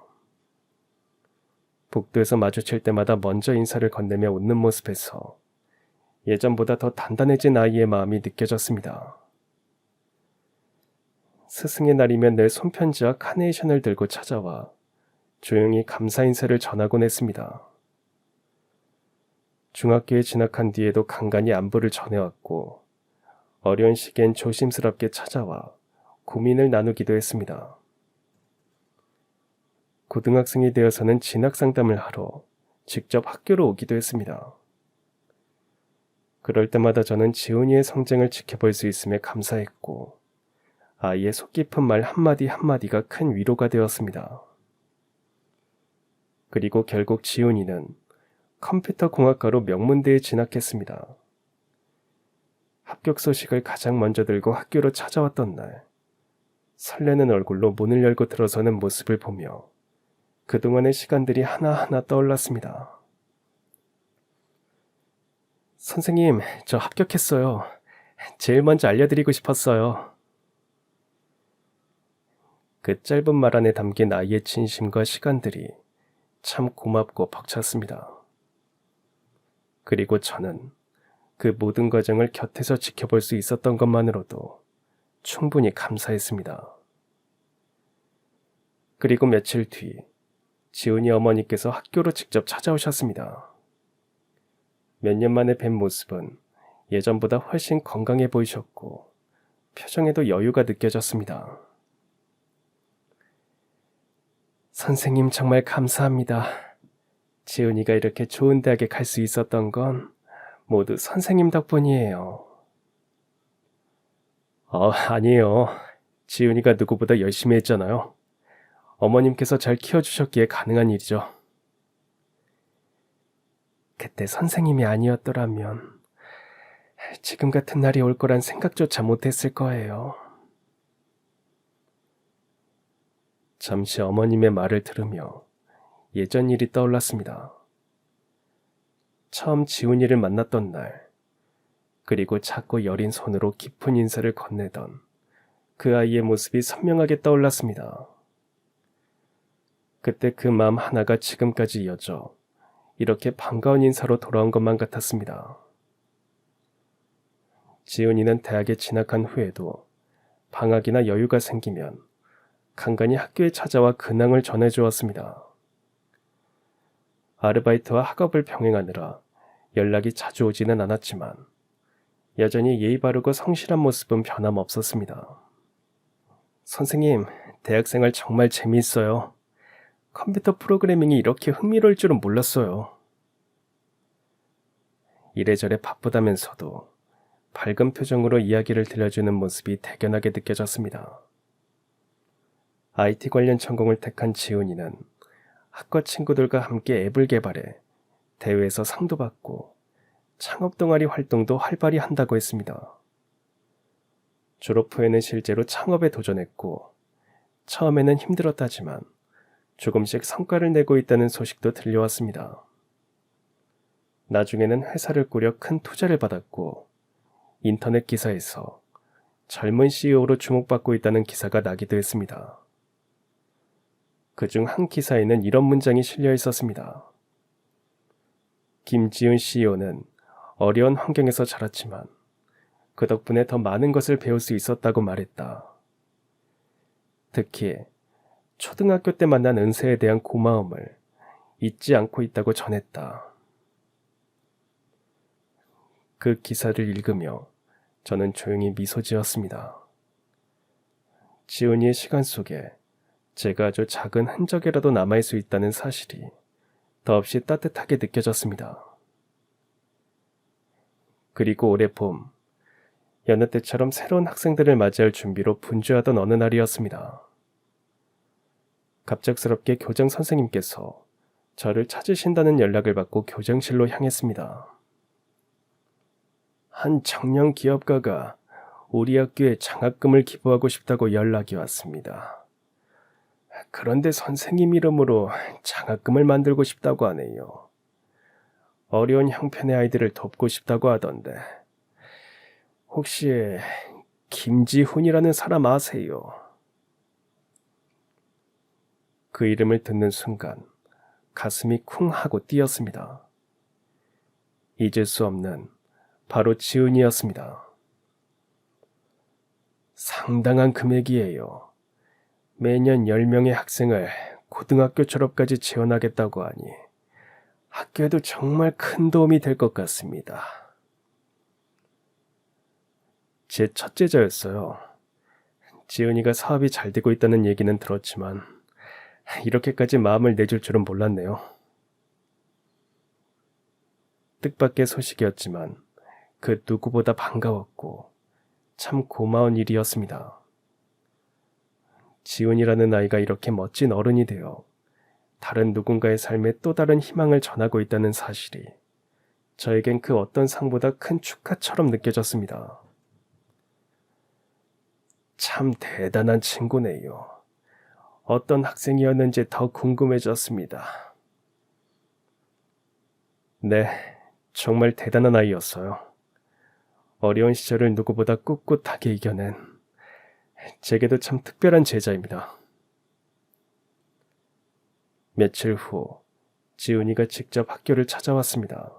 [SPEAKER 1] 복도에서 마주칠 때마다 먼저 인사를 건네며 웃는 모습에서 예전보다 더 단단해진 아이의 마음이 느껴졌습니다. 스승의 날이면 내 손편지와 카네이션을 들고 찾아와 조용히 감사 인사를 전하곤 했습니다. 중학교에 진학한 뒤에도 간간히 안부를 전해왔고, 어려운 시기엔 조심스럽게 찾아와 고민을 나누기도 했습니다. 고등학생이 되어서는 진학 상담을 하러 직접 학교로 오기도 했습니다. 그럴 때마다 저는 지훈이의 성장을 지켜볼 수 있음에 감사했고, 아이의 속 깊은 말 한마디 한마디가 큰 위로가 되었습니다. 그리고 결국 지훈이는 컴퓨터 공학과로 명문대에 진학했습니다. 합격 소식을 가장 먼저 들고 학교로 찾아왔던 날, 설레는 얼굴로 문을 열고 들어서는 모습을 보며 그동안의 시간들이 하나하나 떠올랐습니다. 선생님, 저 합격했어요. 제일 먼저 알려드리고 싶었어요. 그 짧은 말 안에 담긴 아이의 진심과 시간들이 참 고맙고 벅찼습니다. 그리고 저는 그 모든 과정을 곁에서 지켜볼 수 있었던 것만으로도 충분히 감사했습니다. 그리고 며칠 뒤 지훈이 어머니께서 학교로 직접 찾아오셨습니다. 몇 년 만에 뵌 모습은 예전보다 훨씬 건강해 보이셨고 표정에도 여유가 느껴졌습니다. 선생님 정말 감사합니다. 지훈이가 이렇게 좋은 대학에 갈 수 있었던 건 모두 선생님 덕분이에요. 아니에요. 지훈이가 누구보다 열심히 했잖아요. 어머님께서 잘 키워주셨기에 가능한 일이죠. 그때 선생님이 아니었더라면 지금 같은 날이 올 거란 생각조차 못했을 거예요. 잠시 어머님의 말을 들으며 예전 일이 떠올랐습니다. 처음 지훈이를 만났던 날, 그리고 작고 여린 손으로 깊은 인사를 건네던 그 아이의 모습이 선명하게 떠올랐습니다. 그때 그 마음 하나가 지금까지 이어져 이렇게 반가운 인사로 돌아온 것만 같았습니다. 지훈이는 대학에 진학한 후에도 방학이나 여유가 생기면 간간히 학교에 찾아와 근황을 전해주었습니다. 아르바이트와 학업을 병행하느라 연락이 자주 오지는 않았지만 여전히 예의 바르고 성실한 모습은 변함없었습니다. 선생님, 대학생활 정말 재미있어요. 컴퓨터 프로그래밍이 이렇게 흥미로울 줄은 몰랐어요. 이래저래 바쁘다면서도 밝은 표정으로 이야기를 들려주는 모습이 대견하게 느껴졌습니다. IT 관련 전공을 택한 지훈이는 학과 친구들과 함께 앱을 개발해 대회에서 상도 받고 창업 동아리 활동도 활발히 한다고 했습니다. 졸업 후에는 실제로 창업에 도전했고 처음에는 힘들었다지만 조금씩 성과를 내고 있다는 소식도 들려왔습니다. 나중에는 회사를 꾸려 큰 투자를 받았고 인터넷 기사에서 젊은 CEO로 주목받고 있다는 기사가 나기도 했습니다. 그중 한 기사에는 이런 문장이 실려 있었습니다. 김지훈 CEO는 어려운 환경에서 자랐지만 그 덕분에 더 많은 것을 배울 수 있었다고 말했다. 특히 초등학교 때 만난 은세에 대한 고마움을 잊지 않고 있다고 전했다. 그 기사를 읽으며 저는 조용히 미소 지었습니다. 지훈이의 시간 속에 제가 아주 작은 흔적이라도 남아있을 수 있다는 사실이 더없이 따뜻하게 느껴졌습니다. 그리고 올해 봄, 여느 때처럼 새로운 학생들을 맞이할 준비로 분주하던 어느 날이었습니다. 갑작스럽게 교장 선생님께서 저를 찾으신다는 연락을 받고 교장실로 향했습니다. 한 청년 기업가가 우리 학교에 장학금을 기부하고 싶다고 연락이 왔습니다. 그런데 선생님 이름으로 장학금을 만들고 싶다고 하네요. 어려운 형편의 아이들을 돕고 싶다고 하던데 혹시 김지훈이라는 사람 아세요? 그 이름을 듣는 순간 가슴이 쿵 하고 뛰었습니다. 잊을 수 없는 바로 지훈이었습니다. 상당한 금액이에요. 매년 10명의 학생을 고등학교 졸업까지 지원하겠다고 하니 학교에도 정말 큰 도움이 될 것 같습니다. 제 첫째자였어요. 지훈이가 사업이 잘 되고 있다는 얘기는 들었지만 이렇게까지 마음을 내줄 줄은 몰랐네요. 뜻밖의 소식이었지만 그 누구보다 반가웠고 참 고마운 일이었습니다. 지훈이라는 아이가 이렇게 멋진 어른이 되어 다른 누군가의 삶에 또 다른 희망을 전하고 있다는 사실이 저에겐 그 어떤 상보다 큰 축하처럼 느껴졌습니다. 참 대단한 친구네요. 어떤 학생이었는지 더 궁금해졌습니다. 네, 정말 대단한 아이였어요. 어려운 시절을 누구보다 꿋꿋하게 이겨낸 제게도 참 특별한 제자입니다. 며칠 후 지훈이가 직접 학교를 찾아왔습니다.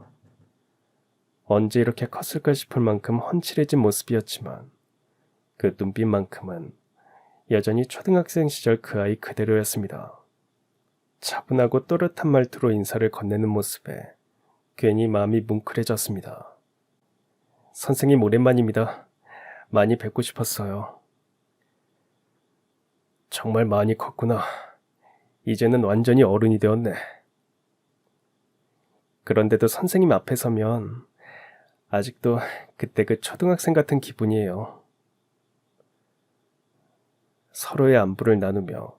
[SPEAKER 1] 언제 이렇게 컸을까 싶을 만큼 헌칠해진 모습이었지만 그 눈빛만큼은 여전히 초등학생 시절 그 아이 그대로였습니다. 차분하고 또렷한 말투로 인사를 건네는 모습에 괜히 마음이 뭉클해졌습니다. 선생님 오랜만입니다. 많이 뵙고 싶었어요. 정말 많이 컸구나. 이제는 완전히 어른이 되었네. 그런데도 선생님 앞에 서면 아직도 그때 그 초등학생 같은 기분이에요. 서로의 안부를 나누며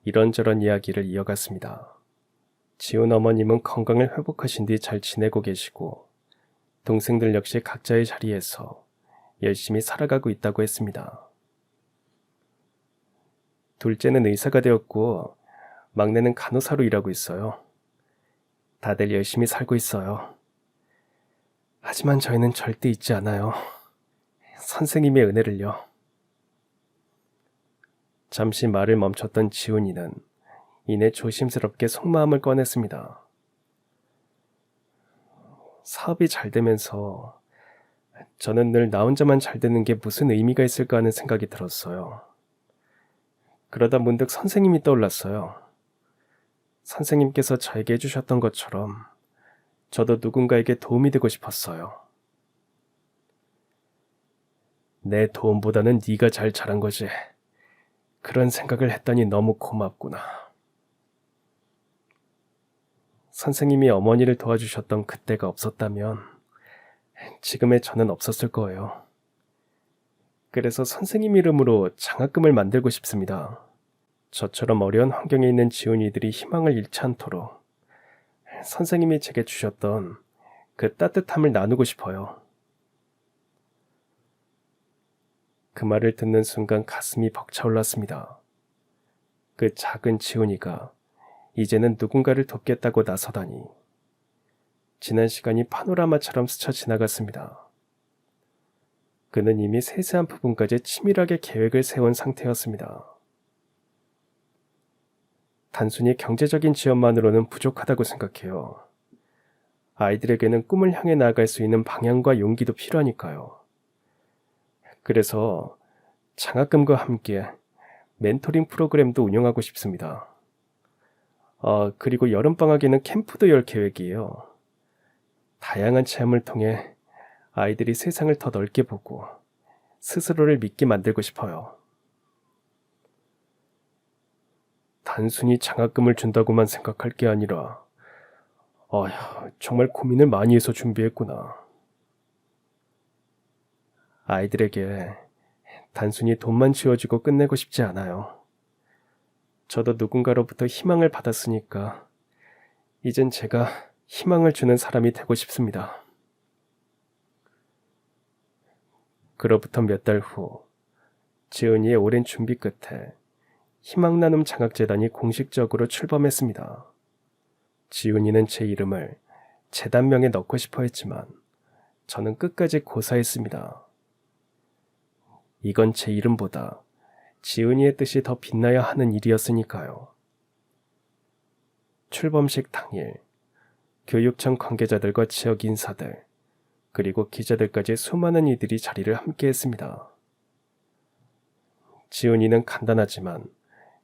[SPEAKER 1] 이런저런 이야기를 이어갔습니다. 지훈 어머님은 건강을 회복하신 뒤 잘 지내고 계시고 동생들 역시 각자의 자리에서 열심히 살아가고 있다고 했습니다. 둘째는 의사가 되었고 막내는 간호사로 일하고 있어요. 다들 열심히 살고 있어요. 하지만 저희는 절대 잊지 않아요. 선생님의 은혜를요. 잠시 말을 멈췄던 지훈이는 이내 조심스럽게 속마음을 꺼냈습니다. 사업이 잘 되면서 저는 늘 나 혼자만 잘 되는 게 무슨 의미가 있을까 하는 생각이 들었어요. 그러다 문득 선생님이 떠올랐어요. 선생님께서 저에게 해주셨던 것처럼 저도 누군가에게 도움이 되고 싶었어요. 내 도움보다는 네가 잘 자란 거지. 그런 생각을 했더니 너무 고맙구나. 선생님이 어머니를 도와주셨던 그때가 없었다면 지금의 저는 없었을 거예요. 그래서 선생님 이름으로 장학금을 만들고 싶습니다. 저처럼 어려운 환경에 있는 지훈이들이 희망을 잃지 않도록 선생님이 제게 주셨던 그 따뜻함을 나누고 싶어요. 그 말을 듣는 순간 가슴이 벅차올랐습니다. 그 작은 지훈이가 이제는 누군가를 돕겠다고 나서다니. 지난 시간이 파노라마처럼 스쳐 지나갔습니다. 그는 이미 세세한 부분까지 치밀하게 계획을 세운 상태였습니다. 단순히 경제적인 지원만으로는 부족하다고 생각해요. 아이들에게는 꿈을 향해 나아갈 수 있는 방향과 용기도 필요하니까요. 그래서 장학금과 함께 멘토링 프로그램도 운영하고 싶습니다. 그리고 여름방학에는 캠프도 열 계획이에요. 다양한 체험을 통해 아이들이 세상을 더 넓게 보고 스스로를 믿게 만들고 싶어요. 단순히 장학금을 준다고만 생각할 게 아니라 정말 고민을 많이 해서 준비했구나. 아이들에게 단순히 돈만 쥐어주고 끝내고 싶지 않아요. 저도 누군가로부터 희망을 받았으니까 이젠 제가 희망을 주는 사람이 되고 싶습니다. 그로부터 몇 달 후, 지은이의 오랜 준비 끝에 희망나눔 장학재단이 공식적으로 출범했습니다. 지은이는 제 이름을 재단명에 넣고 싶어 했지만 저는 끝까지 고사했습니다. 이건 제 이름보다 지은이의 뜻이 더 빛나야 하는 일이었으니까요. 출범식 당일, 교육청 관계자들과 지역 인사들, 그리고 기자들까지 수많은 이들이 자리를 함께했습니다. 지은이는 간단하지만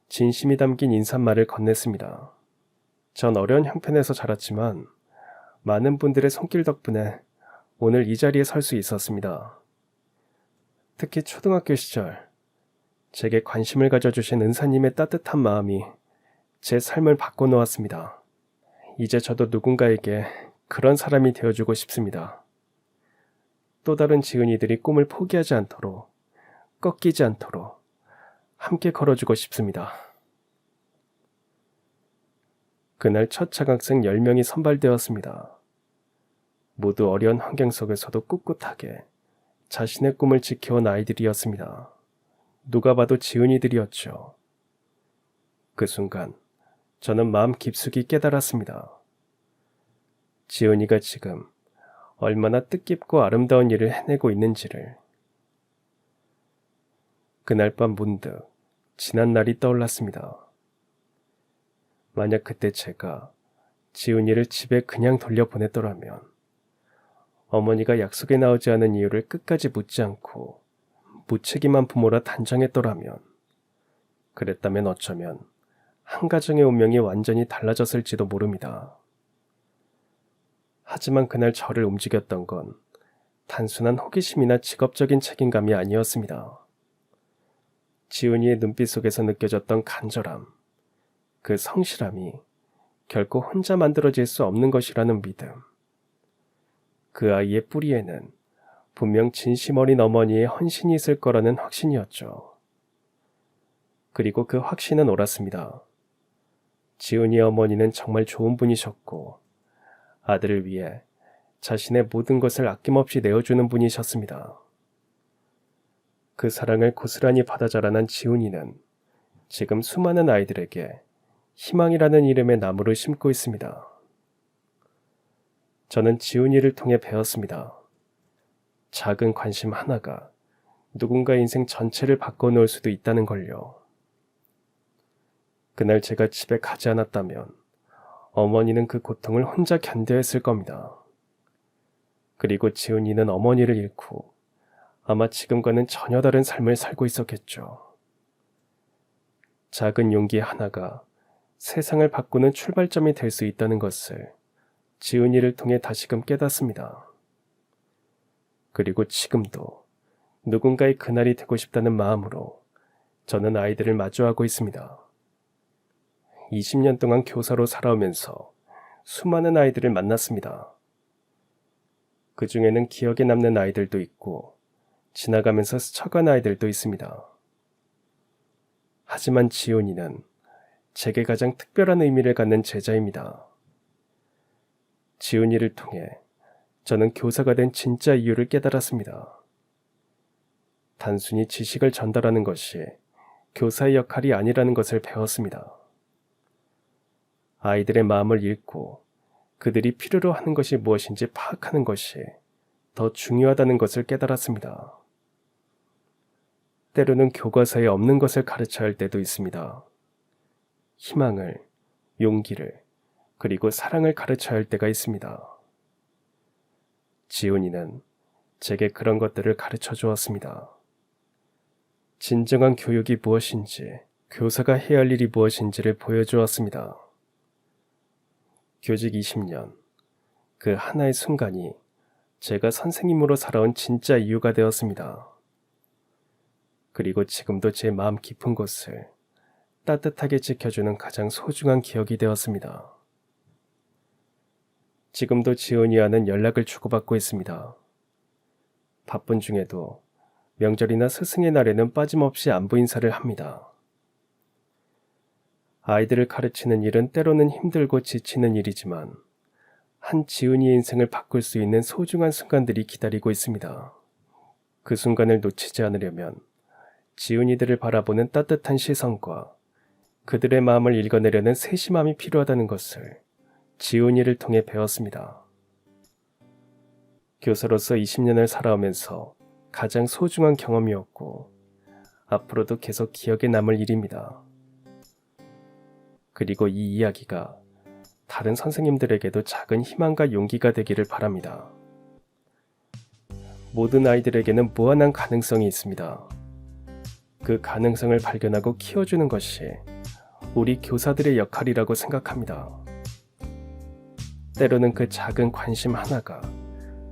[SPEAKER 1] 진심이 담긴 인사말을 건넸습니다. 전 어려운 형편에서 자랐지만 많은 분들의 손길 덕분에 오늘 이 자리에 설 수 있었습니다. 특히 초등학교 시절 제게 관심을 가져주신 은사님의 따뜻한 마음이 제 삶을 바꿔놓았습니다. 이제 저도 누군가에게 그런 사람이 되어주고 싶습니다. 또 다른 지은이들이 꿈을 포기하지 않도록, 꺾이지 않도록 함께 걸어주고 싶습니다. 그날 첫 장학생 10명이 선발되었습니다. 모두 어려운 환경 속에서도 꿋꿋하게 자신의 꿈을 지켜온 아이들이었습니다. 누가 봐도 지은이들이었죠. 그 순간 저는 마음 깊숙이 깨달았습니다. 지은이가 지금 얼마나 뜻깊고 아름다운 일을 해내고 있는지를. 그날 밤 문득 지난 날이 떠올랐습니다. 만약 그때 제가 지은이를 집에 그냥 돌려보냈더라면, 어머니가 약속에 나오지 않은 이유를 끝까지 묻지 않고 무책임한 부모라 단정했더라면, 그랬다면 어쩌면 한 가정의 운명이 완전히 달라졌을지도 모릅니다. 하지만 그날 저를 움직였던 건 단순한 호기심이나 직업적인 책임감이 아니었습니다. 지은이의 눈빛 속에서 느껴졌던 간절함, 그 성실함이 결코 혼자 만들어질 수 없는 것이라는 믿음. 그 아이의 뿌리에는 분명 진심 어린 어머니의 헌신이 있을 거라는 확신이었죠. 그리고 그 확신은 옳았습니다. 지은이 어머니는 정말 좋은 분이셨고 아들을 위해 자신의 모든 것을 아낌없이 내어주는 분이셨습니다. 그 사랑을 고스란히 받아 자라난 지훈이는 지금 수많은 아이들에게 희망이라는 이름의 나무를 심고 있습니다. 저는 지훈이를 통해 배웠습니다. 작은 관심 하나가 누군가의 인생 전체를 바꿔놓을 수도 있다는 걸요. 그날 제가 집에 가지 않았다면 어머니는 그 고통을 혼자 견뎌야 했을 겁니다. 그리고 지훈이는 어머니를 잃고 아마 지금과는 전혀 다른 삶을 살고 있었겠죠. 작은 용기 하나가 세상을 바꾸는 출발점이 될 수 있다는 것을 지훈이를 통해 다시금 깨닫습니다. 그리고 지금도 누군가의 그날이 되고 싶다는 마음으로 저는 아이들을 마주하고 있습니다. 20년 동안 교사로 살아오면서 수많은 아이들을 만났습니다. 그 중에는 기억에 남는 아이들도 있고 지나가면서 스쳐간 아이들도 있습니다. 하지만 지훈이는 제게 가장 특별한 의미를 갖는 제자입니다. 지훈이를 통해 저는 교사가 된 진짜 이유를 깨달았습니다. 단순히 지식을 전달하는 것이 교사의 역할이 아니라는 것을 배웠습니다. 아이들의 마음을 읽고 그들이 필요로 하는 것이 무엇인지 파악하는 것이 더 중요하다는 것을 깨달았습니다. 때로는 교과서에 없는 것을 가르쳐야 할 때도 있습니다. 희망을, 용기를, 그리고 사랑을 가르쳐야 할 때가 있습니다. 지훈이는 제게 그런 것들을 가르쳐 주었습니다. 진정한 교육이 무엇인지, 교사가 해야 할 일이 무엇인지를 보여주었습니다. 교직 20년, 그 하나의 순간이 제가 선생님으로 살아온 진짜 이유가 되었습니다. 그리고 지금도 제 마음 깊은 곳을 따뜻하게 지켜주는 가장 소중한 기억이 되었습니다. 지금도 지훈이와는 연락을 주고받고 있습니다. 바쁜 중에도 명절이나 스승의 날에는 빠짐없이 안부 인사를 합니다. 아이들을 가르치는 일은 때로는 힘들고 지치는 일이지만 한 지훈이의 인생을 바꿀 수 있는 소중한 순간들이 기다리고 있습니다. 그 순간을 놓치지 않으려면 지훈이들을 바라보는 따뜻한 시선과 그들의 마음을 읽어내려는 세심함이 필요하다는 것을 지훈이를 통해 배웠습니다. 교사로서 20년을 살아오면서 가장 소중한 경험이었고 앞으로도 계속 기억에 남을 일입니다. 그리고 이 이야기가 다른 선생님들에게도 작은 희망과 용기가 되기를 바랍니다. 모든 아이들에게는 무한한 가능성이 있습니다. 그 가능성을 발견하고 키워주는 것이 우리 교사들의 역할이라고 생각합니다. 때로는 그 작은 관심 하나가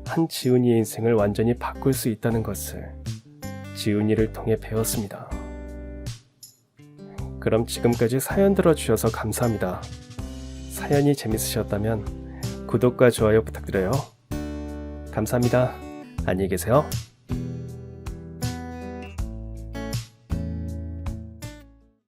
[SPEAKER 1] 한 지훈이의 인생을 완전히 바꿀 수 있다는 것을 지훈이를 통해 배웠습니다. 그럼 지금까지 사연 들어주셔서 감사합니다. 사연이 재밌으셨다면 구독과 좋아요 부탁드려요. 감사합니다. 안녕히 계세요.